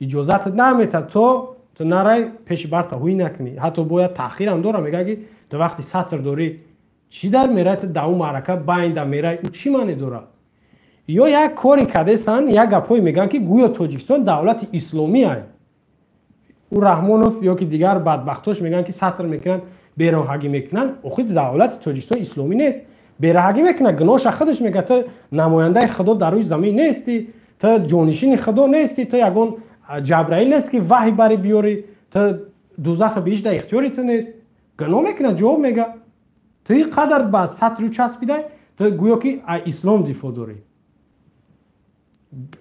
اجازت نمیده تو نرای پیش برتا هوی نکنی. حتی باید تأخیر هم داره. میگه که تو وقتی سطر داری چی در میره تو دو معرکه بین در میره او چی معنی داره؟ یا یک کاری کرده سن یک گپایی میگن که گویا تاجیکستان دولت اسلامی است. او رحمانوف یا که دیگر بدبختاش میگن که سطر میکنن بیراهگی میکنن. آخه دولت تاجیکستان اسلامی نیست. بیراهگی میکنه گناهش خودش میگه تو نماینده خدا در روی زمین نیستی، تو جانشین خدا نیستی، تو یگان جبرائیل نیست که وحی بری بیاری، تو دوزخ بهش در اختیاری تو نیست. گناه میکنه جواب میگه تو این قدر با سطر رو چسبیده تو گویا که اسلام دفاع داری.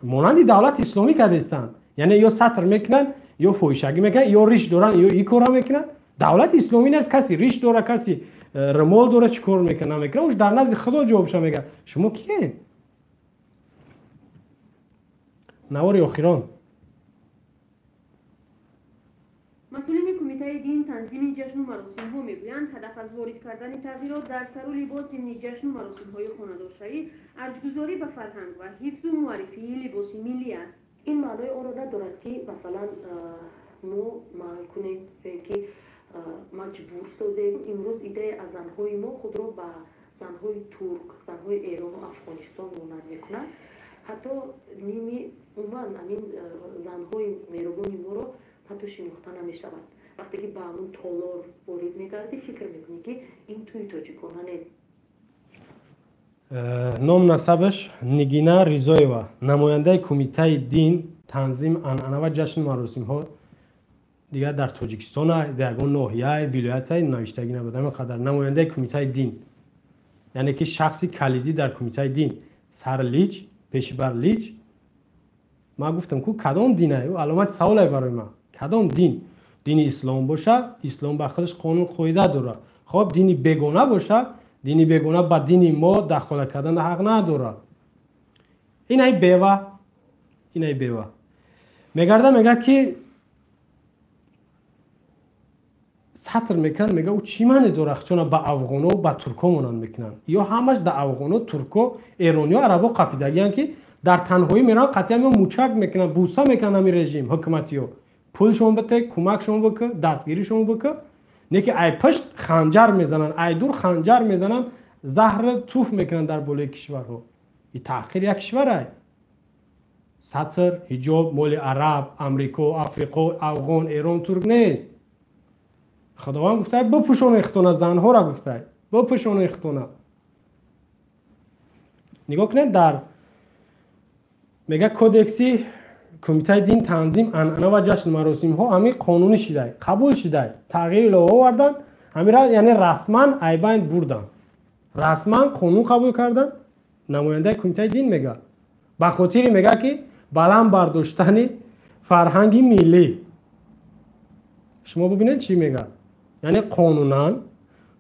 مانند دولت اسلامی کردستن یعنی یا سطر میکنن یا فوشگی میکنن یا ریش دارن یا ای کارا میکنن. دولت اسلامی نیست کسی ریش داره کسی رمال داره چی کار میکنه نمیکنه. اوش در نزد خدا جوابش میگه شما کیه؟ نوار آخران مسئولین کمیته دین تنظیم جشن و مراسم ها میگویند هدف از وارد کردن تغییرات در سر و لباس ضمن جشن و مراسم های خانه‌داری ارجگذاری به فرهنگ و حفظ و معرفی لباس ملی است. این معنای آن را ندارد که مثلا ما کنیم که مجبور سازیم. امروز ایده از زنهای ما خود را به زنهای ترک، زنهای ایران و افغانستان مانند میکنند. حتی نیمی عموما همین زنهای مهربان ما را حتی شناخته نمیشود. وقتی که به همون تالار وارد میگردی فکر میکنی که این توی تاجیکانه نیست. نام نسبش نگینا ریزایوا نماینده کمیته دین تنظیم عنعنه و جشن مراسم ها دیگر در تاجیکستان در یگان ناحیه ولایت نوشتگی نبودن قدر نماینده کمیته دین یعنی که شخصی کلیدی در کمیته دین سر لیچ پیشبر لیچ. ما گفتم که کدام دینه و علامت سوال برای ما کدام دین اسلام باشه اسلام به خودش قانون قاعده داره. خب دینی بگونه باشه، دینی بگونه با دین ما دخالت کردن حق نداره. اینای بیوه میگرده میگه که سطر میکنن، میگه او چی معنی داره چون با افغانو با ترکو مونان میکنن یا همش در افغانو ترکو ایرانی و عربو قپیدگیان که در تنهایی میرن قطعا موچک میکنن، بوسه میکنن همین رژیم حکومتیو، پولشون بده، کمکشون بکن، دستگیریشون بکن، نه که ای پشت خنجر میزنن، ای دور خنجر میزنن، زهر توف میکنن در بالای کشورها. این تحقیر یک کشوره. سطر حجاب مال عرب، امریکا، افریقا، افغان، ایران، ترک نیست. خداوند گفته بپوشون اختونه، زنها را گفته بپوشون اختونه. نگاه کنید در میگه کودکسی کمیته دین تنظیم عنعنه و جشن مراسم ها همین قانونی شده، قبول شده، تغییر لایحه آوردن، همین را یعنی رسما ایبین بردن، رسما قانون قبول کردن. نماینده کمیته دین میگه به خاطر میگه که بلند برداشتن فرهنگی ملی. شما ببینید چی میگه، یعنی قانونا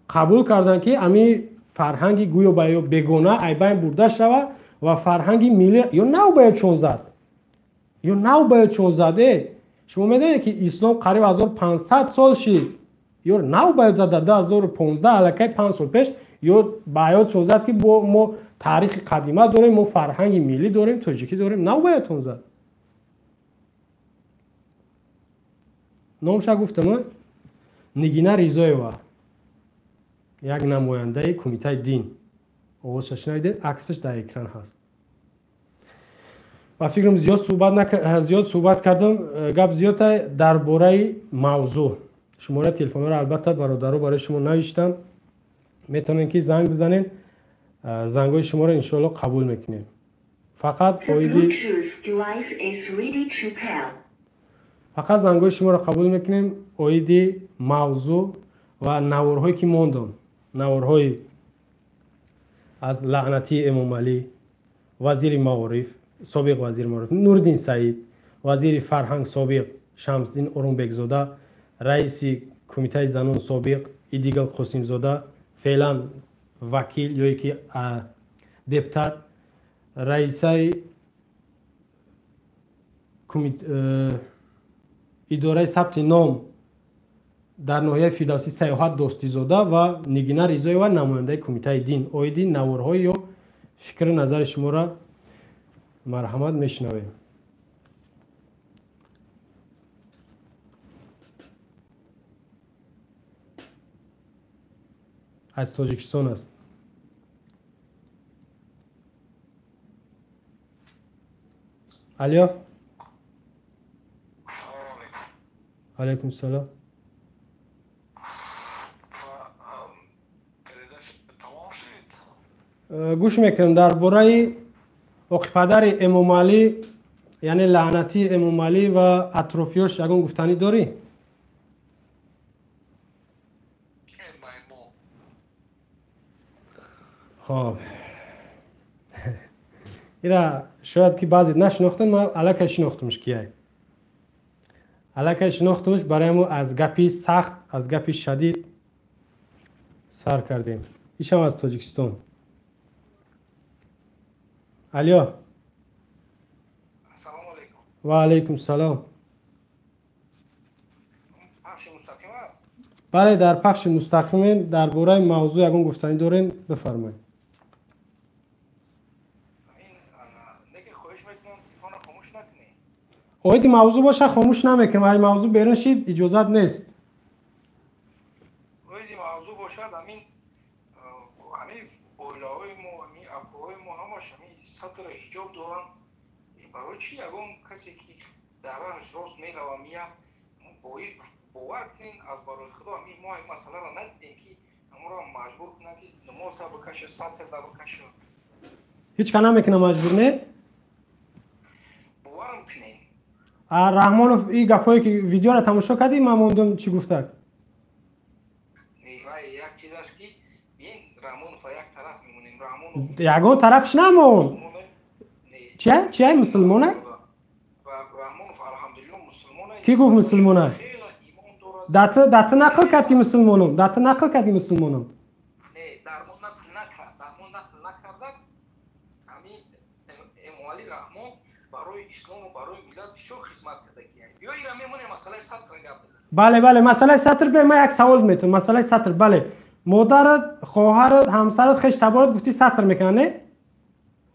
قبول کردن که امی فرهنگی گویا بگونه ایبین برده شود و فرهنگی ملی یا نو باید چون زد، یا نو باید چون زده. شما میدونید که اسلام قریب 1500 سال شد، یا نو باید زد در 2015 علاقه 5 سال پیش، یا باید چون زد که ما تاریخ قدیمه داریم، ما فرهنگی ملی داریم، تاجیکی داریم، نو باید چون زد. نامش گفتم نگینه ریزایوا، یک نماینده کمیته دین. آوازش شنیدید، عکسش در اکران هست. و فکرم زیاد صحبت کردم، گپ زیاد درباره موضوع. شماره تلفن رو البته برادرها برای شما نوشتن، میتونین که زنگ بزنین، زنگای شما رو انشالله قبول میکنیم. فقط زنگای شما رو قبول میکنیم. اویدی موضوع و نوارهایی که موندن، نوارهای از لعنتی امام علی، وزیر معارف سابق، وزیر معارف نوردین سعید، وزیر فرهنگ سابق شمسدین اورونبک زاده، رئیس کمیته زنان سابق ایدیگل قاسم زاده، فعلا وکیل یا یکی دپتر، رئیس اداره ثبت نام در ناحیه فیردوسی سیاحت دوستی زاده و نگینه ریزایی و نماینده کمیته دین. اویدی نوارهای یا فکر نظر شما را مرحمت میشنویم. از تاجیکستان است. علیا علیکم السلام. گوش میکنم درباره عقیده‌پدر امام علی، یعنی لعنتی امام علی و اطرافیاش یگان گفتنی داری؟ خب ایرا شاید که بعضی نشناختن، من علاکه شناختمش کیه، علاکه شناختمش برای ما از گپی سخت، از گپی شدید سر کردیم. ایشم از تاجیکستان. علیا السلام علیکم. و علیکم السلام. پخش مستقیم است؟ بله در پخش مستقیم درباره موضوع یگان گفتنی دارین، بفرمایید. نگه خواهش میکنم تلفن رو خاموش نکنی. اوید موضوع باشه خاموش نمیکنم، اگه موضوع بیرون شید اجازت نیست. اوید موضوع باشد همین بایلاهای ما، همین افراهای ما همش همین سطر حجاب دارن. برای چی یگان کسی که در راهش راست میره و میه باید باور کنین از برای خدا همین ما این مسئله را ندیدیم که همون را مجبور کنن که نماز تا بکشه، سطر تا بکشه. هیچ کنه میکنه مجبور نه؟ باورم کنین. رحمانوف این گپایی که ویدیو را تماشا کردی، من موندم چی گفته؟ یک چیز است که این رحمانوف یک طرف میمونیم، رحمانوف یگان طرفش نمون. چیه مسلمانه؟ رحمانوف الحمدلله مسلمانه. کی گفت مسلمانه؟ خیلی ایمان دارد دت نقل کرد که مسلمانم دت نقل کرد که مسلمانم نه درمون نکرد همین اموالی رحمان برای اسلام و برای ملت شو خدمت کرده یا ایران میمونه مسئله سطر گپ بزن بله مسئله سطر به من یک سوال میتونم مسئله سطر بله مادرت خواهرت همسرت خش تبارت گفتی سطر میکنه نه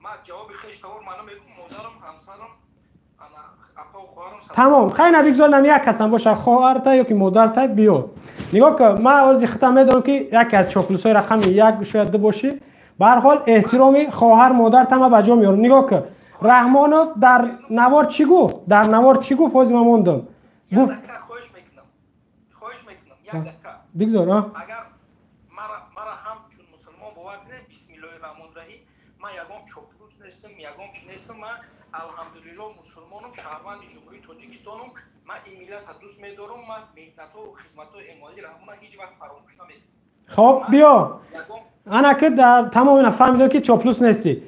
ما جواب خش تبار منو میگم مادرم همسرم انا اپا و خواهرم تمام خیلی نبیگذار نمی یک کسان باشه خواهرت یا که مادرت بیاد نگاه که ما از ختم میدونم که یکی از چاپلوسای رقم یک شاید دو باشه به هر حال احترام خواهر مادرت هم بجا میارم نگاه که رحمانوف در نوار چی گفت از من موندم گفت خواهش میکنم یک دقیقه بگذار اگر مرا هم چون مسلمان باور کنه بسم الله الرحمن الرحیم من یگام چاپلوس نیستم یگام چی نیستم من الحمدلله مسلمانم شهروند جمهوری تاجیکستانم من این ملت دوست می‌دارم من مهنت و خدمت و اموالی رحمان هیچ وقت فراموش نمی‌کنم خب بیا انا که در تمام اینا فهمیدم که چاپلوس نیستی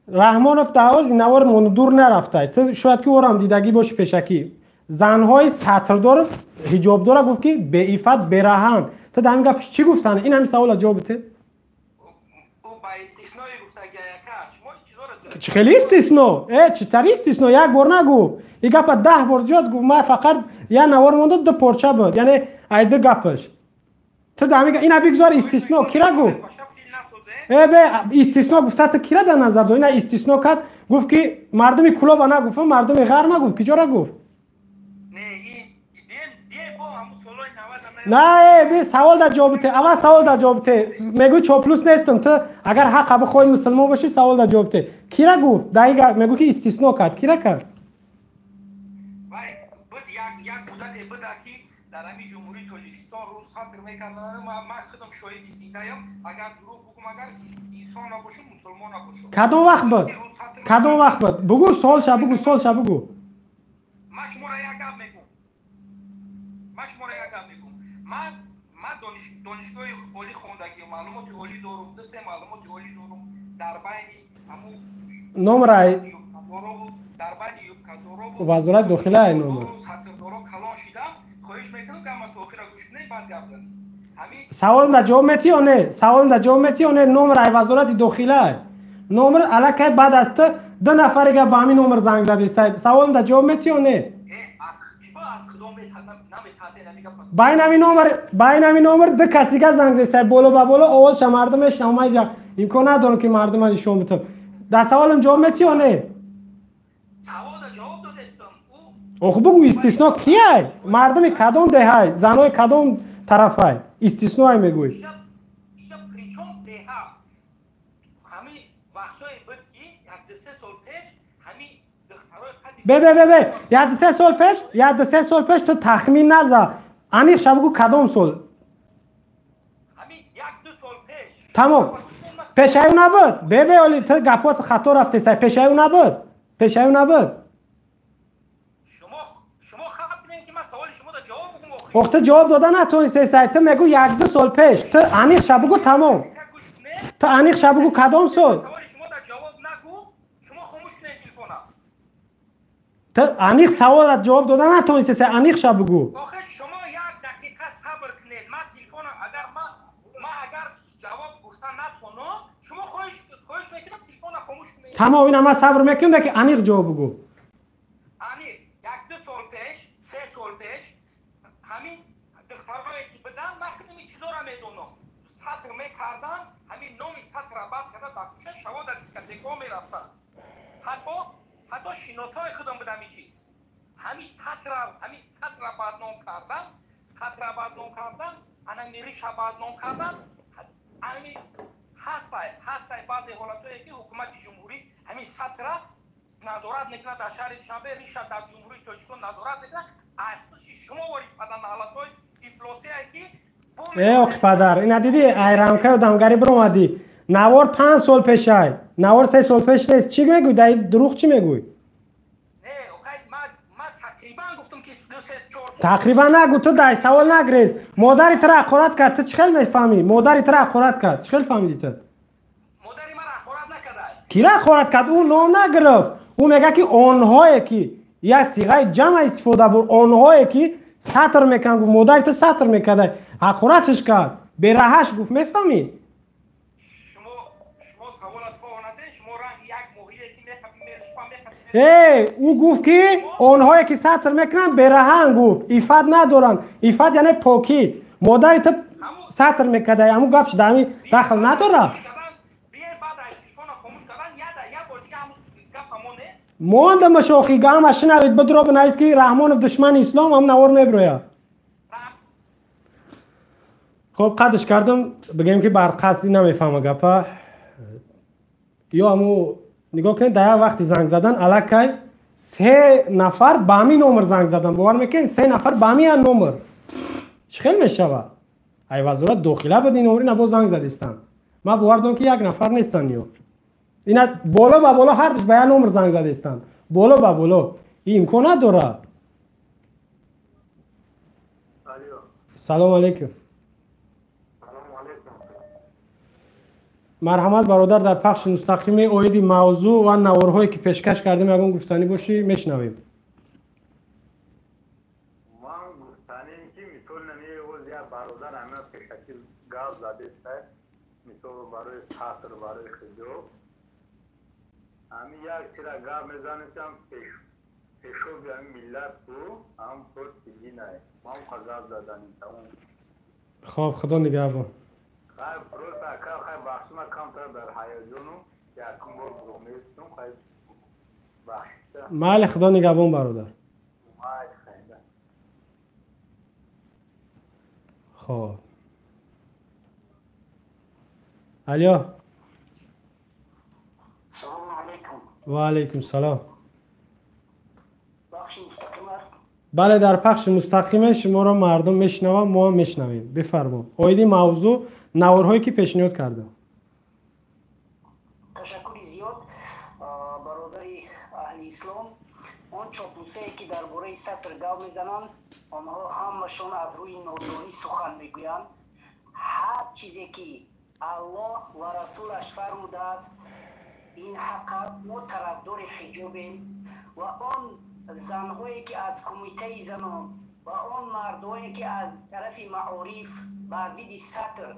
رحمانوف دعواز این نوار من دور نرفته تو شاید که اورم دیدگی باشه پیشکی زنهای سطردار حجاب داره گفت که به عفت برهن تو در همین گپش چی گفتن این همین سوال جوابته او با استثنایی گفته که شما چیزا رو خیلی استثنا چطوری استثنا یک بار نگو این گپ 10 بار زیاد گفت من فقط یه نوار مونده دو پارچه بود یعنی ایده گپش تو در همین اینا بگذار استثنا کی را گفت به استثنا گفته تو کی را در نظر داری نه استثنا کرد گفت که مردم کلاب نگفت مردم غر نگفت کجا را گفت نه به سوال در جوابته اول سوال در جوابته میگو چاپلوس نیستم تو اگر حق به خود مسلمان باشی سوال در جوابته کی را گفت دقیقاً میگو که استثنا کرد کی را کرد وای بود یک مدت بود که در همین جمهوری تاجیکستان رو سطر میکردن ما خودم شاهد دیدم اگر دروغ بگم اگر انسان نباشه مسلمان نباشه کدام وقت بود بگو سوال شب بگو ما شما را یک گپ میگم من دانشگاه عالی خوندگی معلومات عالی دارم سه معلومات عالی دارم در بین همون نمره در بین یوکادورو وزارت داخله نمره سطردارو کلان شدم خواهش میکنم که من تو آخر گوش کنید بعد گپ زنید همین سوال در جواب میتی یا نه نمره وزارت داخله نمره الکه بعد از دو نفر که با همین نمره زنگ زدی سوال در جواب میتی یا نه باین همین نمبر دو کسی که زنگ زده بولو با بولو آواز مردمش نمیجا امکان نداره که مردم از شما بتون در سوالم جواب میتی یا نه سوال جواب دادستم او بگو استثنا کیه مردم کدام دهه زنای کدام طرفه استثنا میگوی اینجا پریچم دهه همین وقتای بود که یک سه سال پیش همین دخترای به 3 سال پیش تو تخمین نزد انیخ شب بگو کدام سال همین 1-2 سال پیش تمام پیشایو نبود به اولی تو گپات خطا رفته سای پیشایو نبود شما خبر کنین که من سوال شما را جواب بگم وقت جواب دادن نتونستی سای تو میگو 1-2 سال پیش تو انیخ شب بگو تمام تو انیخ شب بگو کدام سال سوال شما را جواب نگو شما خاموش کنین تلفن تو انیخ سوال را جواب دادن نتونستی سای انیخ شب بگو آخه شما یک دقیقه صبر کنید من تلفن اگر ما اگر جواب گفتن نتونم شما خواهش میکنم تلفن خاموش کنید تمام اینا من صبر میکنم که انیخ جواب بگو انیخ 1-2 سال پیش 3 سال پیش همین دخترایی که بدن من خودم این چیزا را میدونم سطر میکردن همین نامی سطر را بعد کردن در کوچه شوا در دیسکوتک‌ها میرفتن حتی شناسای خودم بدم این چیز همین سطر را بدنام کردن انا میریش را بدنام کردن همین هستای بعضی حالتایی که حکومت جمهوری همین سطر را نظارت میکنه در شهر دوشنبه ریشه در جمهوری تاجیکستان نظارت میکنه اساس شما وارد بدن حالتای دیفلاسیایی که اوه پدر اینا دیدی ایرانکا و دمگری برامدی نوار 5 سال پیشه نوار 3 سال پیش نیست چی میگوی دروغ چی میگوی من تقریبا گفتم که 2-3-4 تقریبا نگو تو دای سوال نگریز مادری تر حقارت کرد تو چخیل میفهمی مادری تر حقارت کرد چخیل فهمیدی تو مادری من حقارت نکرد کی را حقارت کرد اون نام نگرفت او میگه که آنهایی که یا صیغه جمع استفاده بر آنهایی که سطر میکن گفت مادر تو سطر میکرده حقارتش کرد برهش گفت میفهمی شما سوالت فاهمنده شما رنگ یک ماهیه که میخواد او گفت که اونهایی که سطر میکنن برهن گفت ایفت ندارن ایفت یعنی پاکی مادر تو سطر میکرده همون گپش دمی دخل نداره مانده مشاخی گام شنوید بدرو بنایست که رحمان دشمن اسلام هم نوار میبروید خب قدش کردم بگیم که بر قصدی نمیفهمه گپا یا همو نگاه کنید در وقتی زنگ زدن الکی 3 نفر به همین نمبر زنگ زدن باور میکنید 3 نفر به همین نمبر چه خیلی میشوه ای وزارت داخله بود این نمبری نبا زنگ زدیستن من باور دارم که یک نفر نیستن یا اینا بالا با بالا هر دوش به یک نمبر زنگ زدیستن بالا با بالا این امکان نداره سلام علیکم مرحمت برادر در پخش مستقیم اوید موضوع و نوارهایی که پیشکش کردیم اگه گفتنی باشی میشنویم من گفتنی که مثال نمیه اوز یا برادر همه پیشکی گاز زده است مثال برای ساتر برای خیدو همین یک چرا گاز میزنه که هم پیشو بیان ملت بو هم پرست دیگی نه من خزاب دادنی تمام خب خدا نگهبان خیلی پروس اکر خیلی بخشم کم تر در هیجانو یکم بار برومیستم خیلی بخشته مال خدا نگهبان برادر مال خیلی خب علیا سلام علیکم و علیکم سلام بخش مستقیم است بله در پخش مستقیم شما را مردم میشنوم ما هم میشنویم بفرما اویدی موضوع نوارهایی که پیشنهاد کردم تشکر زیاد برادری اهل اسلام آن چاپلوسایی که درباره سطر گاو میزنند آنها همشون از روی نادانی سخن میگویند هر چیزی که الله و رسولش فرموده است این حق ما طرفدار حجابیم و آن زنهایی که از کمیته زنان و آن مردایی که از طرف معارف بر ضد سطر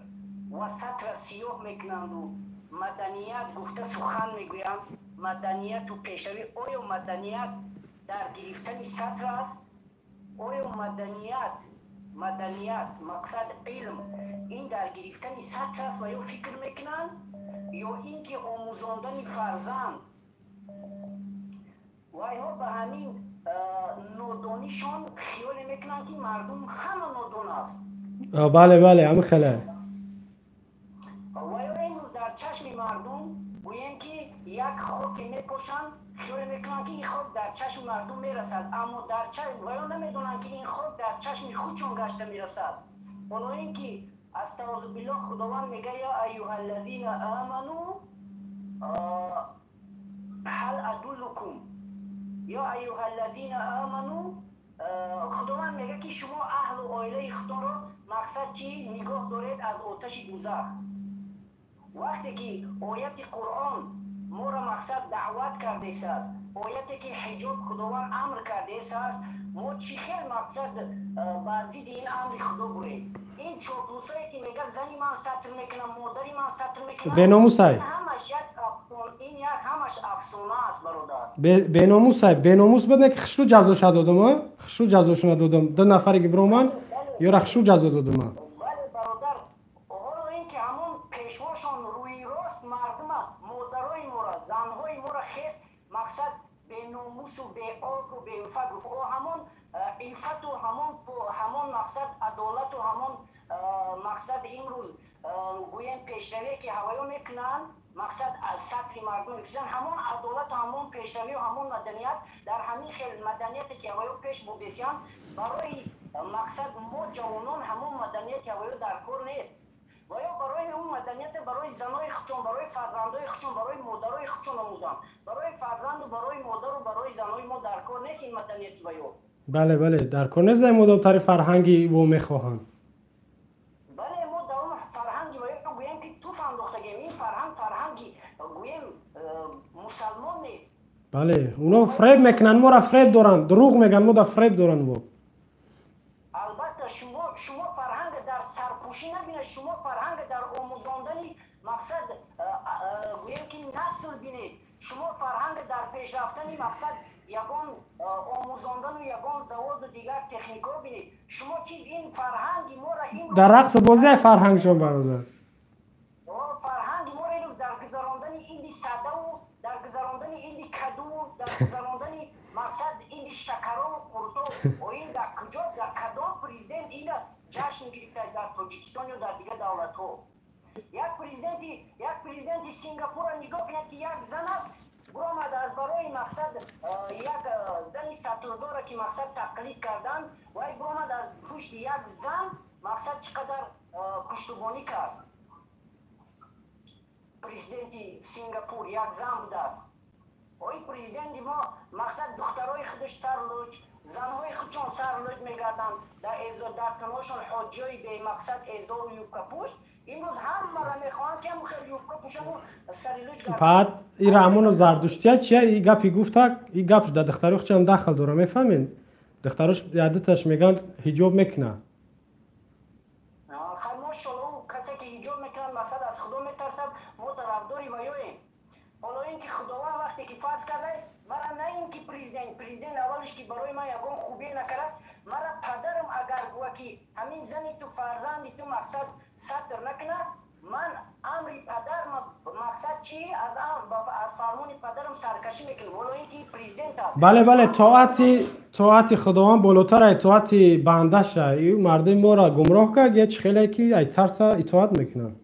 و سطر سیاه میکنند و مدنیت گفته سخن میگویند مدنیت و پیشروی آیا مدنیت در گرفتن سطر است آیا مدنیت مقصد علم این در گرفتن سطر است و یا فکر میکنند یا اینکه آموزاندن فرزند و یا به همین نادانیشان خیال میکنند که مردم همه نادان است بله همه خیلی و یا امروز در چشم مردم گویند که یک خاک میپوشند خیال میکنند که این خاک در چشم مردم میرسد اما در چشم و یا نمیدونند که این خاک در چشم خودشون گشته میرسد اونایی که استعاذ بالله خداوند میگه یا ایها الذین آمنو هل ادلکم یا ایها الذین آمنو خداوند میگه که شما اهل و عائله خدا را مقصد چی نگاه دارید از آتش دوزخ وقتی که آیت قرآن ما را مقصد دعوت کرده است آیتی که حجاب خداوند امر کرده است ما چی خیلی مقصد بر ضد این امر خدا بریم این چاپلوسایی که میگه زنی من سطر میکنم مادری من سطر میکنم بناموسای این همش افسانه است برادر بناموسای بناموس بدنه که خشلو جزاش دادم خشلو جزاش ندادم 2 نفری که برومن یا را خشلو جزا دادم بله برادر حالا این که همون پیشواشان روی راست مردم مادرای ما را زنهای ما را خیست مقصد به ناموس و به آق و به عفت گفت و همون عفت و همون مقصد عدالت و همون مقصد این روز گویم پیشروی که هوایو میکنن مقصد از سطر مردم میکشن همون عدالت و همون پیشروی و همون مدنیت در همین خیل مدنیتی که هوایو پیش بودیسیان برای مقصد ما جوانان همون مدنیت هوایو در کار نیست و یا برای اون مدنیت برای زنای خودشون برای فرزندای خودشون برای مادرای خودشون نمودن برای فرزند و برای مادر و برای زنای ما در کار نیست این مدنیت و یا بله در کار نیست در مدابطر فرهنگی و میخواهند بله ما در اون فرهنگی و یا گویم که تو فندختگیم این فرهنگی گویم مسلمان نیست بله اونا فریب میکنن ما را فریب دارن دروغ میگن ما را فریب دارن چی نبینه شما فرهنگ در آموزاندنی مقصد گویم که نسل بینید شما فرهنگ در پیشرفتنی مقصد یگان آموزاندن و یگان زواد و دیگر تکنیکا بینید شما چی این فرهنگی ما را این در رقص بازی فرهنگ شما برادر فرهنگ ما را در گذراندن ایدی ساده و در گذراندن ایدی کدو در گذراندن مقصد ایدی شکر و قرطو و این در کجا در کدام پریزیدنت این جشن گرفته در تاجیکستان و در دیگر دولت ها یک پریزیدنت سینگاپور را نگاه کنید که یک زن است برآمد از برای مقصد یک زنی ساتوردار که مقصد تقلید کردن و برآمد از پشت یک زن مقصد چقدر پشتیبانی کرد پریزیدنت سینگاپور یک زن بوده است این پریزیدنت ما مقصد دخترای خودش سرلوچ زنهای خودشان سرلوچ میگردن در تماشان حاجیای به مقصد ازار و یوبکا پوشت امروز همه را میخواهند که هم خیلی یوبکا پوشن و سرلوچ گردن بعد این رحمان و زردشتیه چیه این گپی گفته این گپ در دخترای خودشان دخل داره میفهمین دختراش یادتش میگن حجاب میکنه خیلی ماشاءالله کسی که حجاب میکنن مقصد از خدا میترسد ما طرفداری ویاییم حالا اینکه خداوند وقتی که فرض کرده مرا نه اینکه پریزیدنت اولش که برای من یگان خوبی نکرد مرا پدرم اگر گوه که همین زنی تو فرزندی تو مقصد ستر نکنه من امری پدرم مقصد چی از فرمان پدرم سرکشی میکنم ولو اینکه پریزیدنت است بله طاعت خداوند بالاتر از طاعت بندش این مردم ما را گمراه کرد یه خیلی که ای ترس اطاعت میکنن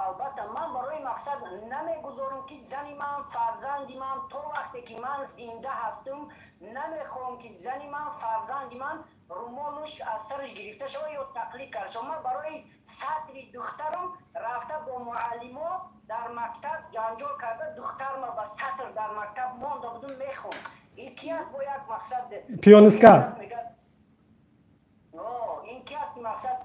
البته من برای مقصد نمیگذارم که زنی من فرزندی من تو وقتی که من زنده هستم نمیخوام که زنی من فرزندی من رومالش از سرش گرفته شود یا تقلید کرده شود من برای سطر دخترم رفته با معلما در مکتب جنجال کرده دخترم با سطر در مکتب مانده بودم میخوام این کی است با یک مقصد پیانیسکا این کی است مقصد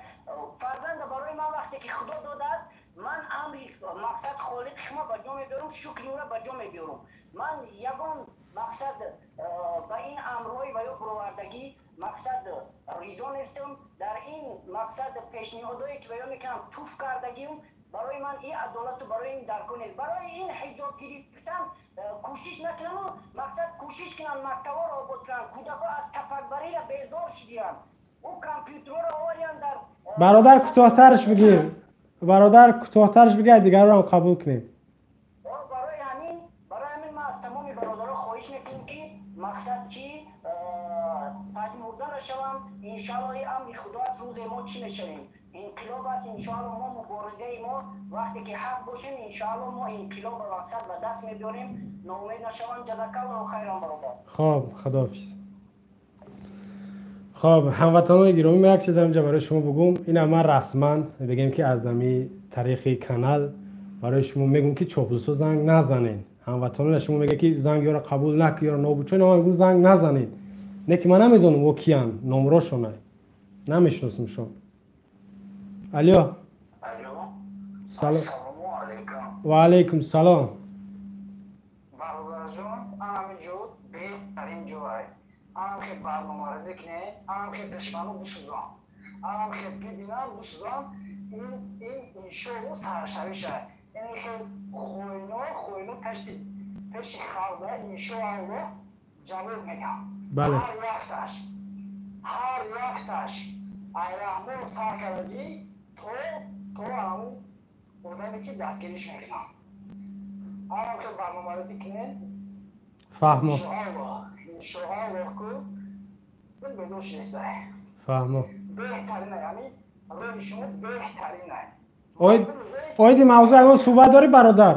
فرزند برای من وقتی که خدا داده است من امری مقصد خالق شما به جا میبرم شکر او را به جا میبرم من یگان مقصد به این امرهای و یا پروردگی مقصد ریزان هستم در این مقصد پیشنهادایی که بیان میکنم توف کردگیم برای من این عدالت و برای این درکو نیست برای این حجاب گرفتن کوشش نکنم مقصد کوشش کنن مکتبا را آباد کنن کودکا از تفکری را بیزار شدیان او کامپیوتر را آورین در برادر کوتاه‌ترش بگی دیگر رو هم قبول کنیم برای همین ما از تمام برادرها خواهش میکنیم که مقصد چی پدیمورده نشوم انشاءالله امر خدا از روز ما چی نشویم انقلاب است انشاءالله ما مبارزه ما وقتی که حق باشیم انشاءالله ما انقلاب به مقصد به دست میبریم ناامید نشوم جزاکالله خیرا برادر خب خداحافظ خب هموطنان گرامی من یک چیز اینجا برای شما بگم این من رسما بگم که از این طریق کانال برای شما میگم که چاپلوسا زنگ نزنین هموطنان شما میگه که زنگ یا قبول نکنید یا نابوچه نه زنگ نزنید نه که من نمیدونم او کیان نمرهشون نمیشناسم شما الو سلام و علیکم سلام برادر جان همینجور بهترین جای هم که برنامه ریزی کنه هم که دشمنو بسوزان هم که ببینن بسوزان این شو سرشوی شد یعنی که خوینو پشت خلقه این شو رو جواب میگم بله هر یکتش ایرحمون سرکردگی تو همون بودنی که دستگیریش میکنم هم که برنامه ریزی کنه فهمو شوها وقت این بدوش نیسته فهمو بهترینه یعنی روی شما بهترینه اویدی موضوع اگه صحبت داری برادر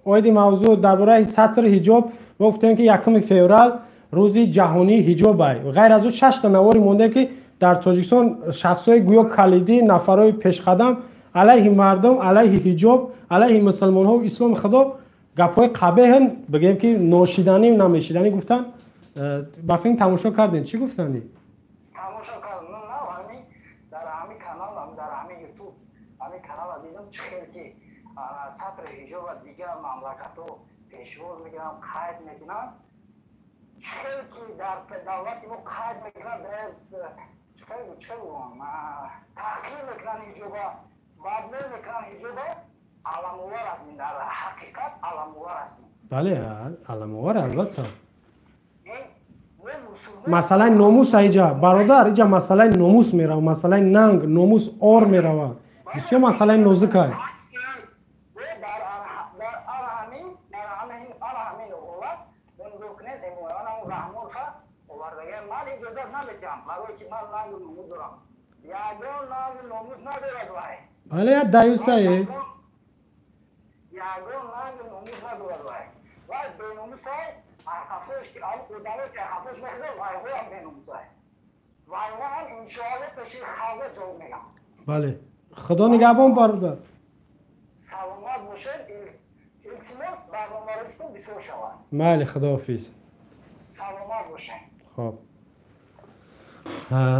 اویدی موضوع درباره سطر حجاب گفتیم که 1 فوریه روزی جهانی حجاب است غیر از اون 6 تا نواری مونده که در تاجیکستان شخصای گویا کلیدی نفرای پیشقدم علیه مردم علیه حجاب علیه مسلمان ها و اسلام خدا گپای قبیح بگیم که ناشیدنی و نمیشیدنی گفتن با فیلم تماشا کردین چی گفتنی؟ تماشا کردم نه همین در همین کانال در همین یوتیوب همین کانال دیدم چه خیلی که سطر حجاب و دیگر مملکت‌ها پیشواز میگیرن قید میکنن چه خیلی که در دولت ما قید میکنن چرا تحقیر میکنن حجابا مبنی میکنن حجابا علموار است در حقیقت علموار است. بله علموار البته. مسئله ناموس اینجا برادر اینجا مسئله ناموس میره مسئله ننگ ناموس اور میره بسیار مسئله نازک است. بله دایوسه ای بله خدا نگهبان برادر. سلامت باشید. التماس برنامه رستون بسیار شود. بله خداحافظ. سلامت باشید. خب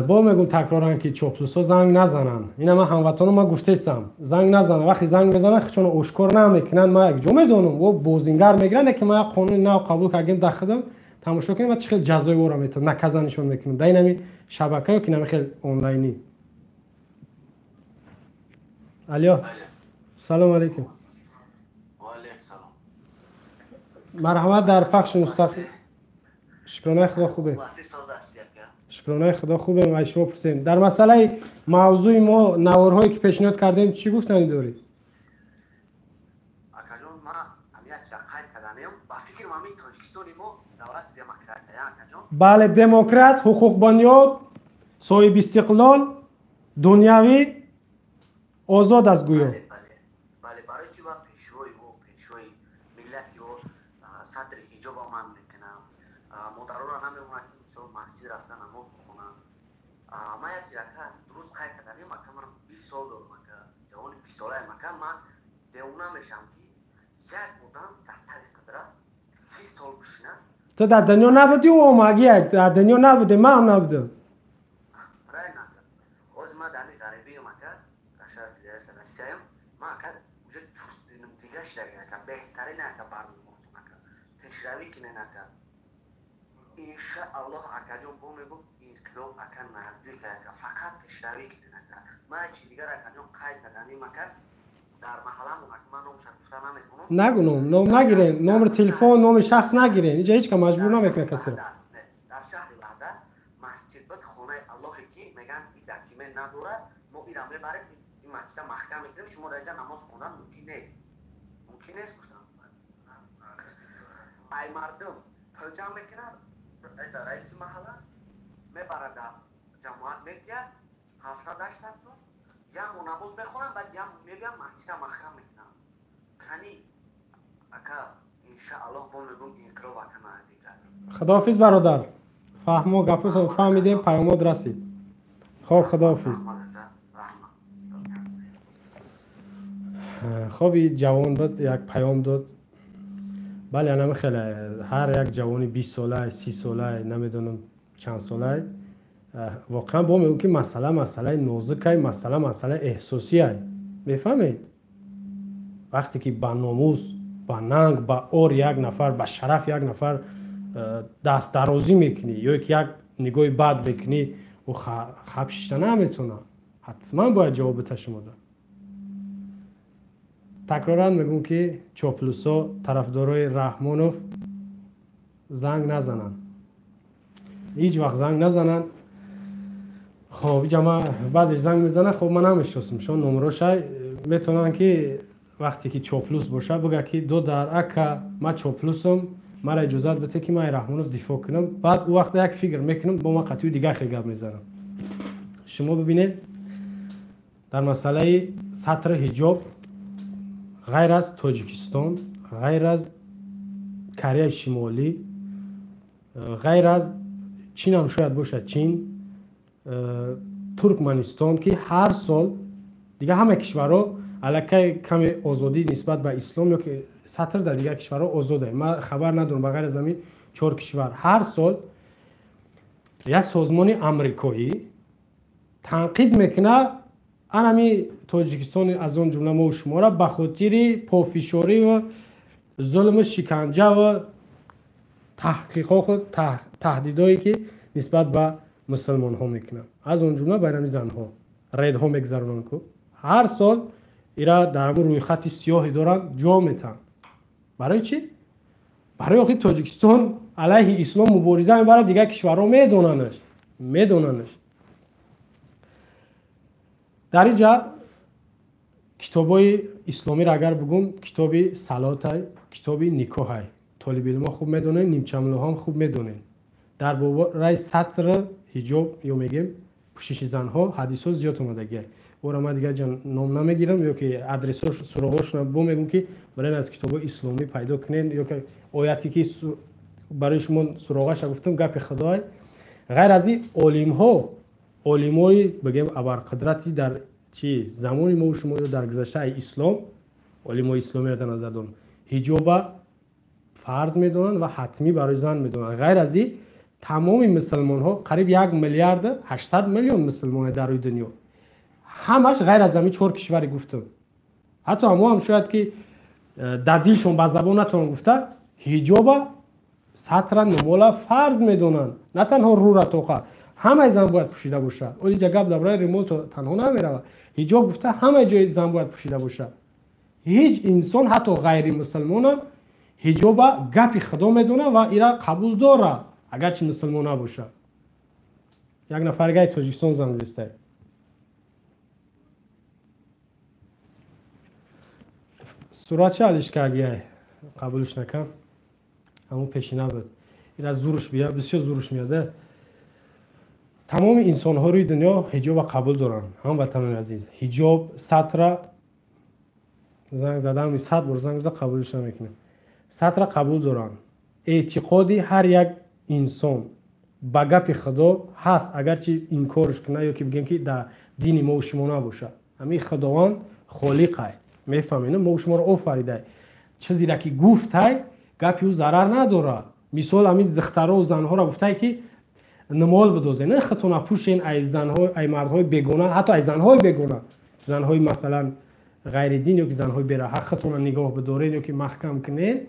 با میگم تکرارن که چاپلوسا زنگ نزنن. اینا من هموطنم ما گفتم زنگ نزنن. وقتی زنگ بزنن چون اشکار نمیکنن ما یک جا میدونم و بازینگر میگیرن که ما قانون نو قبول کردیم داخل تماشا کنیم و چه خیلی جزای ورا میتون نکزنشون میکنن در این شبکه که نمی خیلی آنلاینی. الو سلام علیکم. و علیکم سلام. مرحمت در پخش مستقیم. شکرانه خدا خوبه. شکرانه خدا خوبه. ما شما پرسیم در مسئله موضوع ما نوارهایی که پیشنهاد کردیم چی گفتن داری؟ اکاجون ما امیا چقدر کردیم با فکر ما می تاجیکستانی ما دولت دموکراتیه اکاجون. بله دموکرات حقوق بنیاد صاحب استقلال دنیوی آزاد از گویا. بله برای چی با پیشروی ملتی و صدر حجاب آمد میکنم مدارو را نمیمونه که مسجد رفتن نماز بخونم. ما یک جاکه درست خیلی کردیم که من 20 سال دارم که جوان 20 ساله که من دیوونه میشم که یک بودم دستاری قدره 30 سال بشینه. تو در دنیا نبودی و مگه در دنیا نبودی من هم نبودم. برای نکرد از ما در این غریبی ما که اشار دیگه سنسیم ما که وجود چوستیم دیگه شده که بهترین که برنامه ما که پیشروی کنه که انشاءالله اکاجون بومگو این کلوب اکن نزدیک که فقط پیشروی کنه که ما چی دیگر اکاجون قاید کردیم که در محله ما نام شخصا نمیکنم. نگو نام نگیرین نمره تلفن نام شخص نگیرین اینجا هیچ که مجبور نمیکنه کسی. در شهر وحدت مسجد بود خانه الله کی میگن این دکیمه نداره ما این رو میبریم این مسجد محکم میکنیم شما در اینجا نماز خوندن ممکن نیست گفتم ای مردم پلجام میکنن رئیس محله میبره در جماعت میتیه 700-800 سو یا نماز بخونن بعد یا میگم مسجد محکم میکنن کنی اکا انشاءالله بومگم این کلوب اکا نزدیک کرد. خداحافظ برادر. فهمو گپو فهمیدیم پیامات رسید. خب خداحافظ. خب این جوان بود یک پیام داد. بله انا خیلی هر یک جوانی 20 ساله 30 ساله نمیدونم چند ساله واقعا با میگم که مسئله نازکه مسئله احساسیه میفهمید وقتی که با ناموس با ننگ با اور یک نفر با شرف یک نفر دست درازی میکنی یا یک نگاه بد بکنی و خبششته نمیتونه حتما باید جواب شما ده. تکرارا میگم که چاپلوسا طرفدارای رحمانوف زنگ نزنن هیچ وقت زنگ نزنن. خب اینجا ما بعضی زنگ میزنن خب من نمیشناسم شما نمرش میتونن که وقتی که چاپلوس باشه بگه که دو در اکا ما چاپلوسم مرا اجازت بده که من رحمانوف دفاع کنم بعد او وقت یک فکر میکنم با ما قطعی دیگه خیلی گپ میزنم. شما ببینید در مسئله سطر حجاب غیر از تاجیکستان غیر از کره شمالی غیر از چین هم شاید باشه چین ترکمنستان که هر سال دیگه همه کشورها الکی کمی آزادی نسبت به اسلام یا که سطر در دیگه کشورها آزاده من خبر ندارم بغیر از همین 4 کشور هر سال یک سازمان امریکایی تنقید میکنه انمی تاجیکستان از اون جمله ما و شما را به خاطر پافشاری و ظلم شکنجه و تحقیقات و تهدیدایی که نسبت به مسلمان ها میکنن، از اون جمله بین زن ها رید ها میگذرونن که هر سال ایرا در همون روی خط سیاهی دارن جا میتن. برای چی؟ برای وقتی تاجیکستان علیه اسلام مبارزه میبره دیگه کشورها میدوننش. در اینجا کتابای اسلامی را اگر بگم کتاب صلات های، کتاب نکاح های، طالب علم خوب میدونن، نیمچه ملوها هم خوب میدونن. در باره سطر حجاب یا میگیم پوشش زنها حدیث ها زیاد اومدگیه. برای ما دیگه نام نمیگیرم یا که ادرساش سراغاش نبو میگم که برای از کتاب اسلامی پیدا کنین یا که آیاتی که برای شما سراغاش گفتم گپ خدای. غیر از این عالمای بگیم ابرقدرتی در چی زمانی ما و شما در گذشته اسلام عالمای اسلامی را در نظر دارن حجاب فرض میدونن و حتمی برای زن میدونن. غیر از این تمام مسلمان ها قریب 1 میلیارد 800 میلیون مسلمان در روی دنیا همش غیر از همین 4 کشوری گفتم. حتی هم شاید که در دلشون با زبان نتونن گفته حجاب سطر نمالا فرض میدونن، نه تنها رو را توقع همه زن باید پوشیده باشه. اولی جگب درباره ریموت تنها نمیره، حجاب گفته همه جای زن باید پوشیده باشه. هیچ انسان حتی غیر مسلمان حجاب گپی خدا میدونه و ایرا قبول داره اگرچه مسلمان نباشه. یک نفرگای تاجیکستان زن زیسته سرعت چه حالش کردیه قبولش نکن همون پیشینه بود. این از زورش بیاد، بسیار زورش میاده. تمام انسان ها روی دنیا حجاب قبول دارن. هم وطنان عزیز حجاب سطر زنگ زدم می 100 بار زنگ زدم قبولش نمیکنه. سطر قبول دارن. اعتقادی هر یک انسان با گپ خدا هست اگرچه این کارش کنه یا که بگیم که در دین ما و شما نباشه. همین خداوند خالقه میفهمین ما و شما رو آفریده. چیزی را که گفته گپی او ضرر نداره. مثال همین دخترها و زنها را گفته که نمال بدوزین، نه خطونه پوشین ای زنها ای مردهای بیگانه، حتی ای زنهای بیگانه، زنهای مثلا غیر دین یا که زنهای بیره حق خطونه نگاه بدارین یا که محکم کنین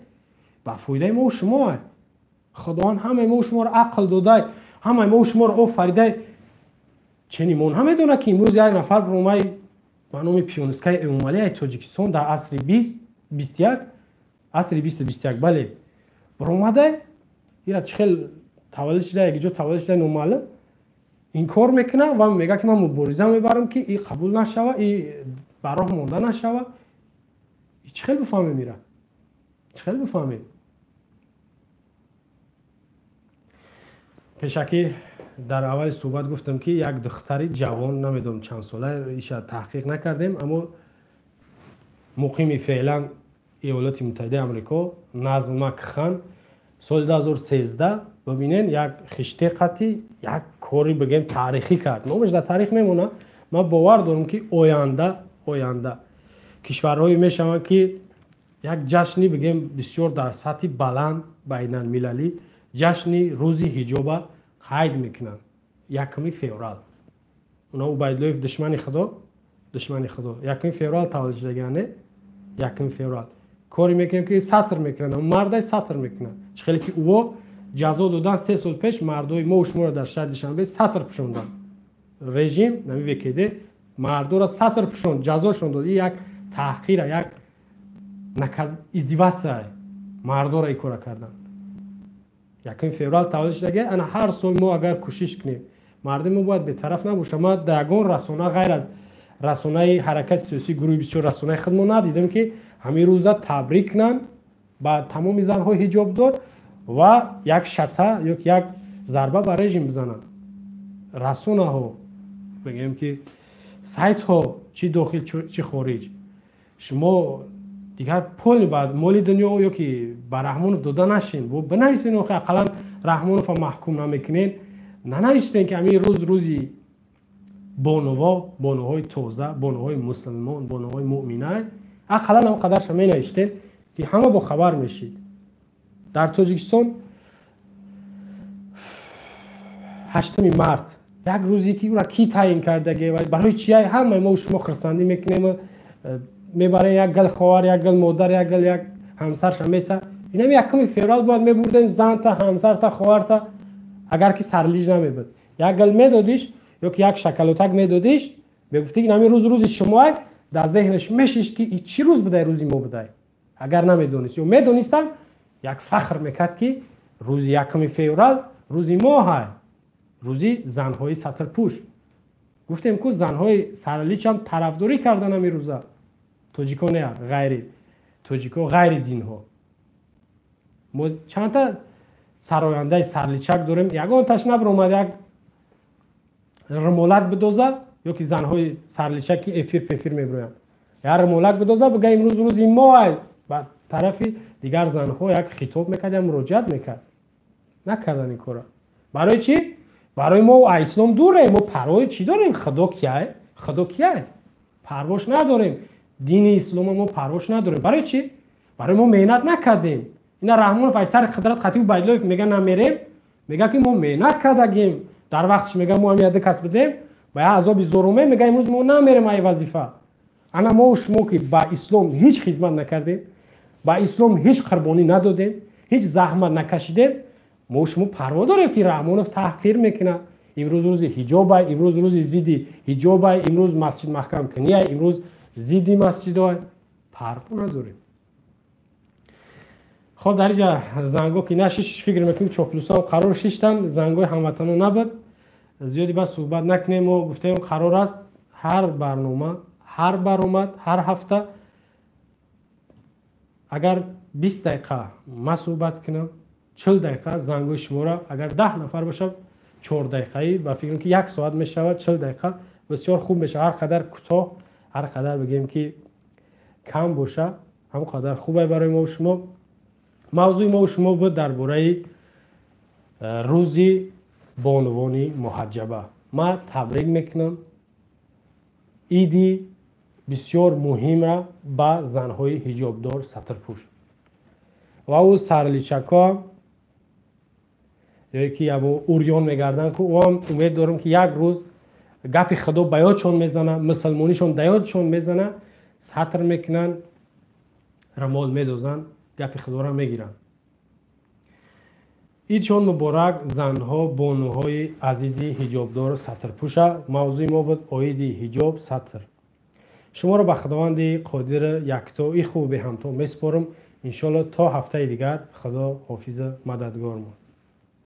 با فایده ما و شما. خداوند همه ما و شما را عقل داده، همه ما و شما را آفریده. چنین همه دونه که امروز یک نفر برنامه به نام پیونسکای امامعلی تاجیکستان در عصر 21 بله برآمده ایرا چخل تولد شده یک جا تولد شده نامعلوم این کار میکنه و میگه که من مبارزه میبرم که این قبول نشوه، این براه مونده نشوه. چخل بفهمه میره، چخل بفهمه. پیشکی در اول صحبت گفتم که یک دختری جوان نمیدونم چند ساله ایش تحقیق نکردیم اما مقیم فعلا ایالات متحده آمریکا نازل خان سال 2013 ببینین یک خشته قطی یک کاری بگیم تاریخی کرد. نامش در تاریخ میمونه. من باور دارم که آینده کشورهایی میشوند که یک جشنی بگیم بسیار در سطح بلند بین المللی جشنی روزی حجاب قید میکنن. 1 فوریه اونا عبیدالله دشمن خدا 1 فوریه تولد شدگانه 1 فوریه کاری میکنیم که سطر میکنن، مردای سطر میکنن. خیلی که او جزا دادن 3 سال پیش مردای ما و شما را در شهر دوشنبه سطر پوشوندن. رژیم نمی‌وکیده مردو را سطر پوشوند، جزاشون داد. یک تحقیر، یک نکاز ازدواج مردو را کار کردن. 1 فوریه تولد شده. انا هر سال ما اگر کوشش کنیم مردم ما باید به طرف نباشه. ما دگان رسانه غیر از رسانه حرکت سیاسی گروهی بسیار رسانه خود ما ندیدیم که همین روزا تبریک کنن با تمام زنهای حجاب دار و یک شته یا یک ضربه بر رژیم بزنن. رسانه ها بگیم که سایت ها چی داخل چی خارج شما دیگه پول بعد مال دنیا یا که بر رحمانوف داده نشین و بنویسین که اقلا رحمانوف محکوم نمیکنین. ننوشتین که همین روزی بانوهای تازه، بانوهای مسلمان، بانوهای مؤمنه اقلا هم قدرش همین نوشتین که همه با خبر میشید. در تاجیکستان 8 مارس یک روزی که اون را کی تعیین کرده و برای چی همه ما و شما خرسندی میکنیم میبره یک گل خواهر، یک گل مادر، یک گل یک همسر شمیته. اینم 1 فوریه باید میبردن زن تا همسر تا خواهر تا اگر که سرلیج نمیبود. یک گل میدادیش یا که یک شکلاتک میدادیش بگفتی که نمی روز شما در ذهنش میشیش که این چی روز بده روزی ما بده. اگر نمیدونست یا میدونستم یک فخر میکرد که روز 1 فوریه روزی ما های، روزی زنهای سطرپوش. گفتیم که زنهای سرلیچ هم طرفداری کردن همین روزا. توجیکو نه، غیر توجیکو غیر دین ها. ما چند تا سراینده سرلیچک داریم. یگان تشنه برآمد یک رمولک بدوزه یا که زنهای سرلیچکی افیر پفیر میبروین. یا رمولک بدوزه بگه امروز روزی ما های. بعد طرفی دیگر زنها یک خطاب میکرد یا مراجعت میکرد. نکردن این کارا. برای چی؟ برای ما اسلام دوره. ما پروای چی داریم؟ خدا کیه؟ خدا کیه؟ پرواش نداریم. دین اسلام ما پرواش نداریم. برای چی؟ برای ما مهنت نکردیم. اینا رحمان فیصل قدرت خطیب بیدلوف میگه نمیریم. میگه که ما مهنت کردیم. در وقتش میگه ما هم یاد کسب بدیم. با عذاب زورومه میگه امروز ما نمیریم ای وظیفه. انا ما و شما که با اسلام هیچ خدمت نکردیم. با اسلام هیچ قربانی ندادیم. هیچ زحمت نکشیدیم. ما شما پروا داریم که رحمانوف تحقیر میکنه. امروز روز حجاب، امروز روز زیدی حجاب، امروز مسجد محکم کنیه، امروز زیدی مسجد های پروا نداریم. خب در اینجا زنگو که نشیش فکر میکنیم چوپلوسان قرار شیشتن زنگوی هموطنو نبود. زیادی بس صحبت نکنیم و گفتیم قرار است هر برنامه هر برآمد هر هفته اگر 20 دقیقه ما صحبت کنم 40 دقیقه زنگوی شما را اگر 10 نفر باشه 4 دقیقه‌ای با فکر که 1 ساعت میشه 40 دقیقه بسیار خوب میشه. هر قدر کوتاه هر قدر بگیم که کم باشه هم قدر خوبه برای ما و شما. موضوع ما و شما بود درباره روزی بانوانی محجبه. ما تبریک میکنم ایدی بسیار مهم را با زنهای حجابدار سطرپوش و او سرلیچکا یا که ابو اوریان میگردن که او هم امید دارم که یک روز گپ خدا بیادشون میزنه، مسلمانیشون دیادشون میزنه، سطر میکنن، رمال میدوزن، گپ خدا را میگیرن. ایدشون مبارک زنها بانوهای عزیزی حجابدار سطرپوشه. موضوع ما بود آیید حجاب سطر. شما را به خداوند قادر یکتا خوب به همتا میسپارم. انشالله تا هفته دیگر خدا حافظ مددگار ما.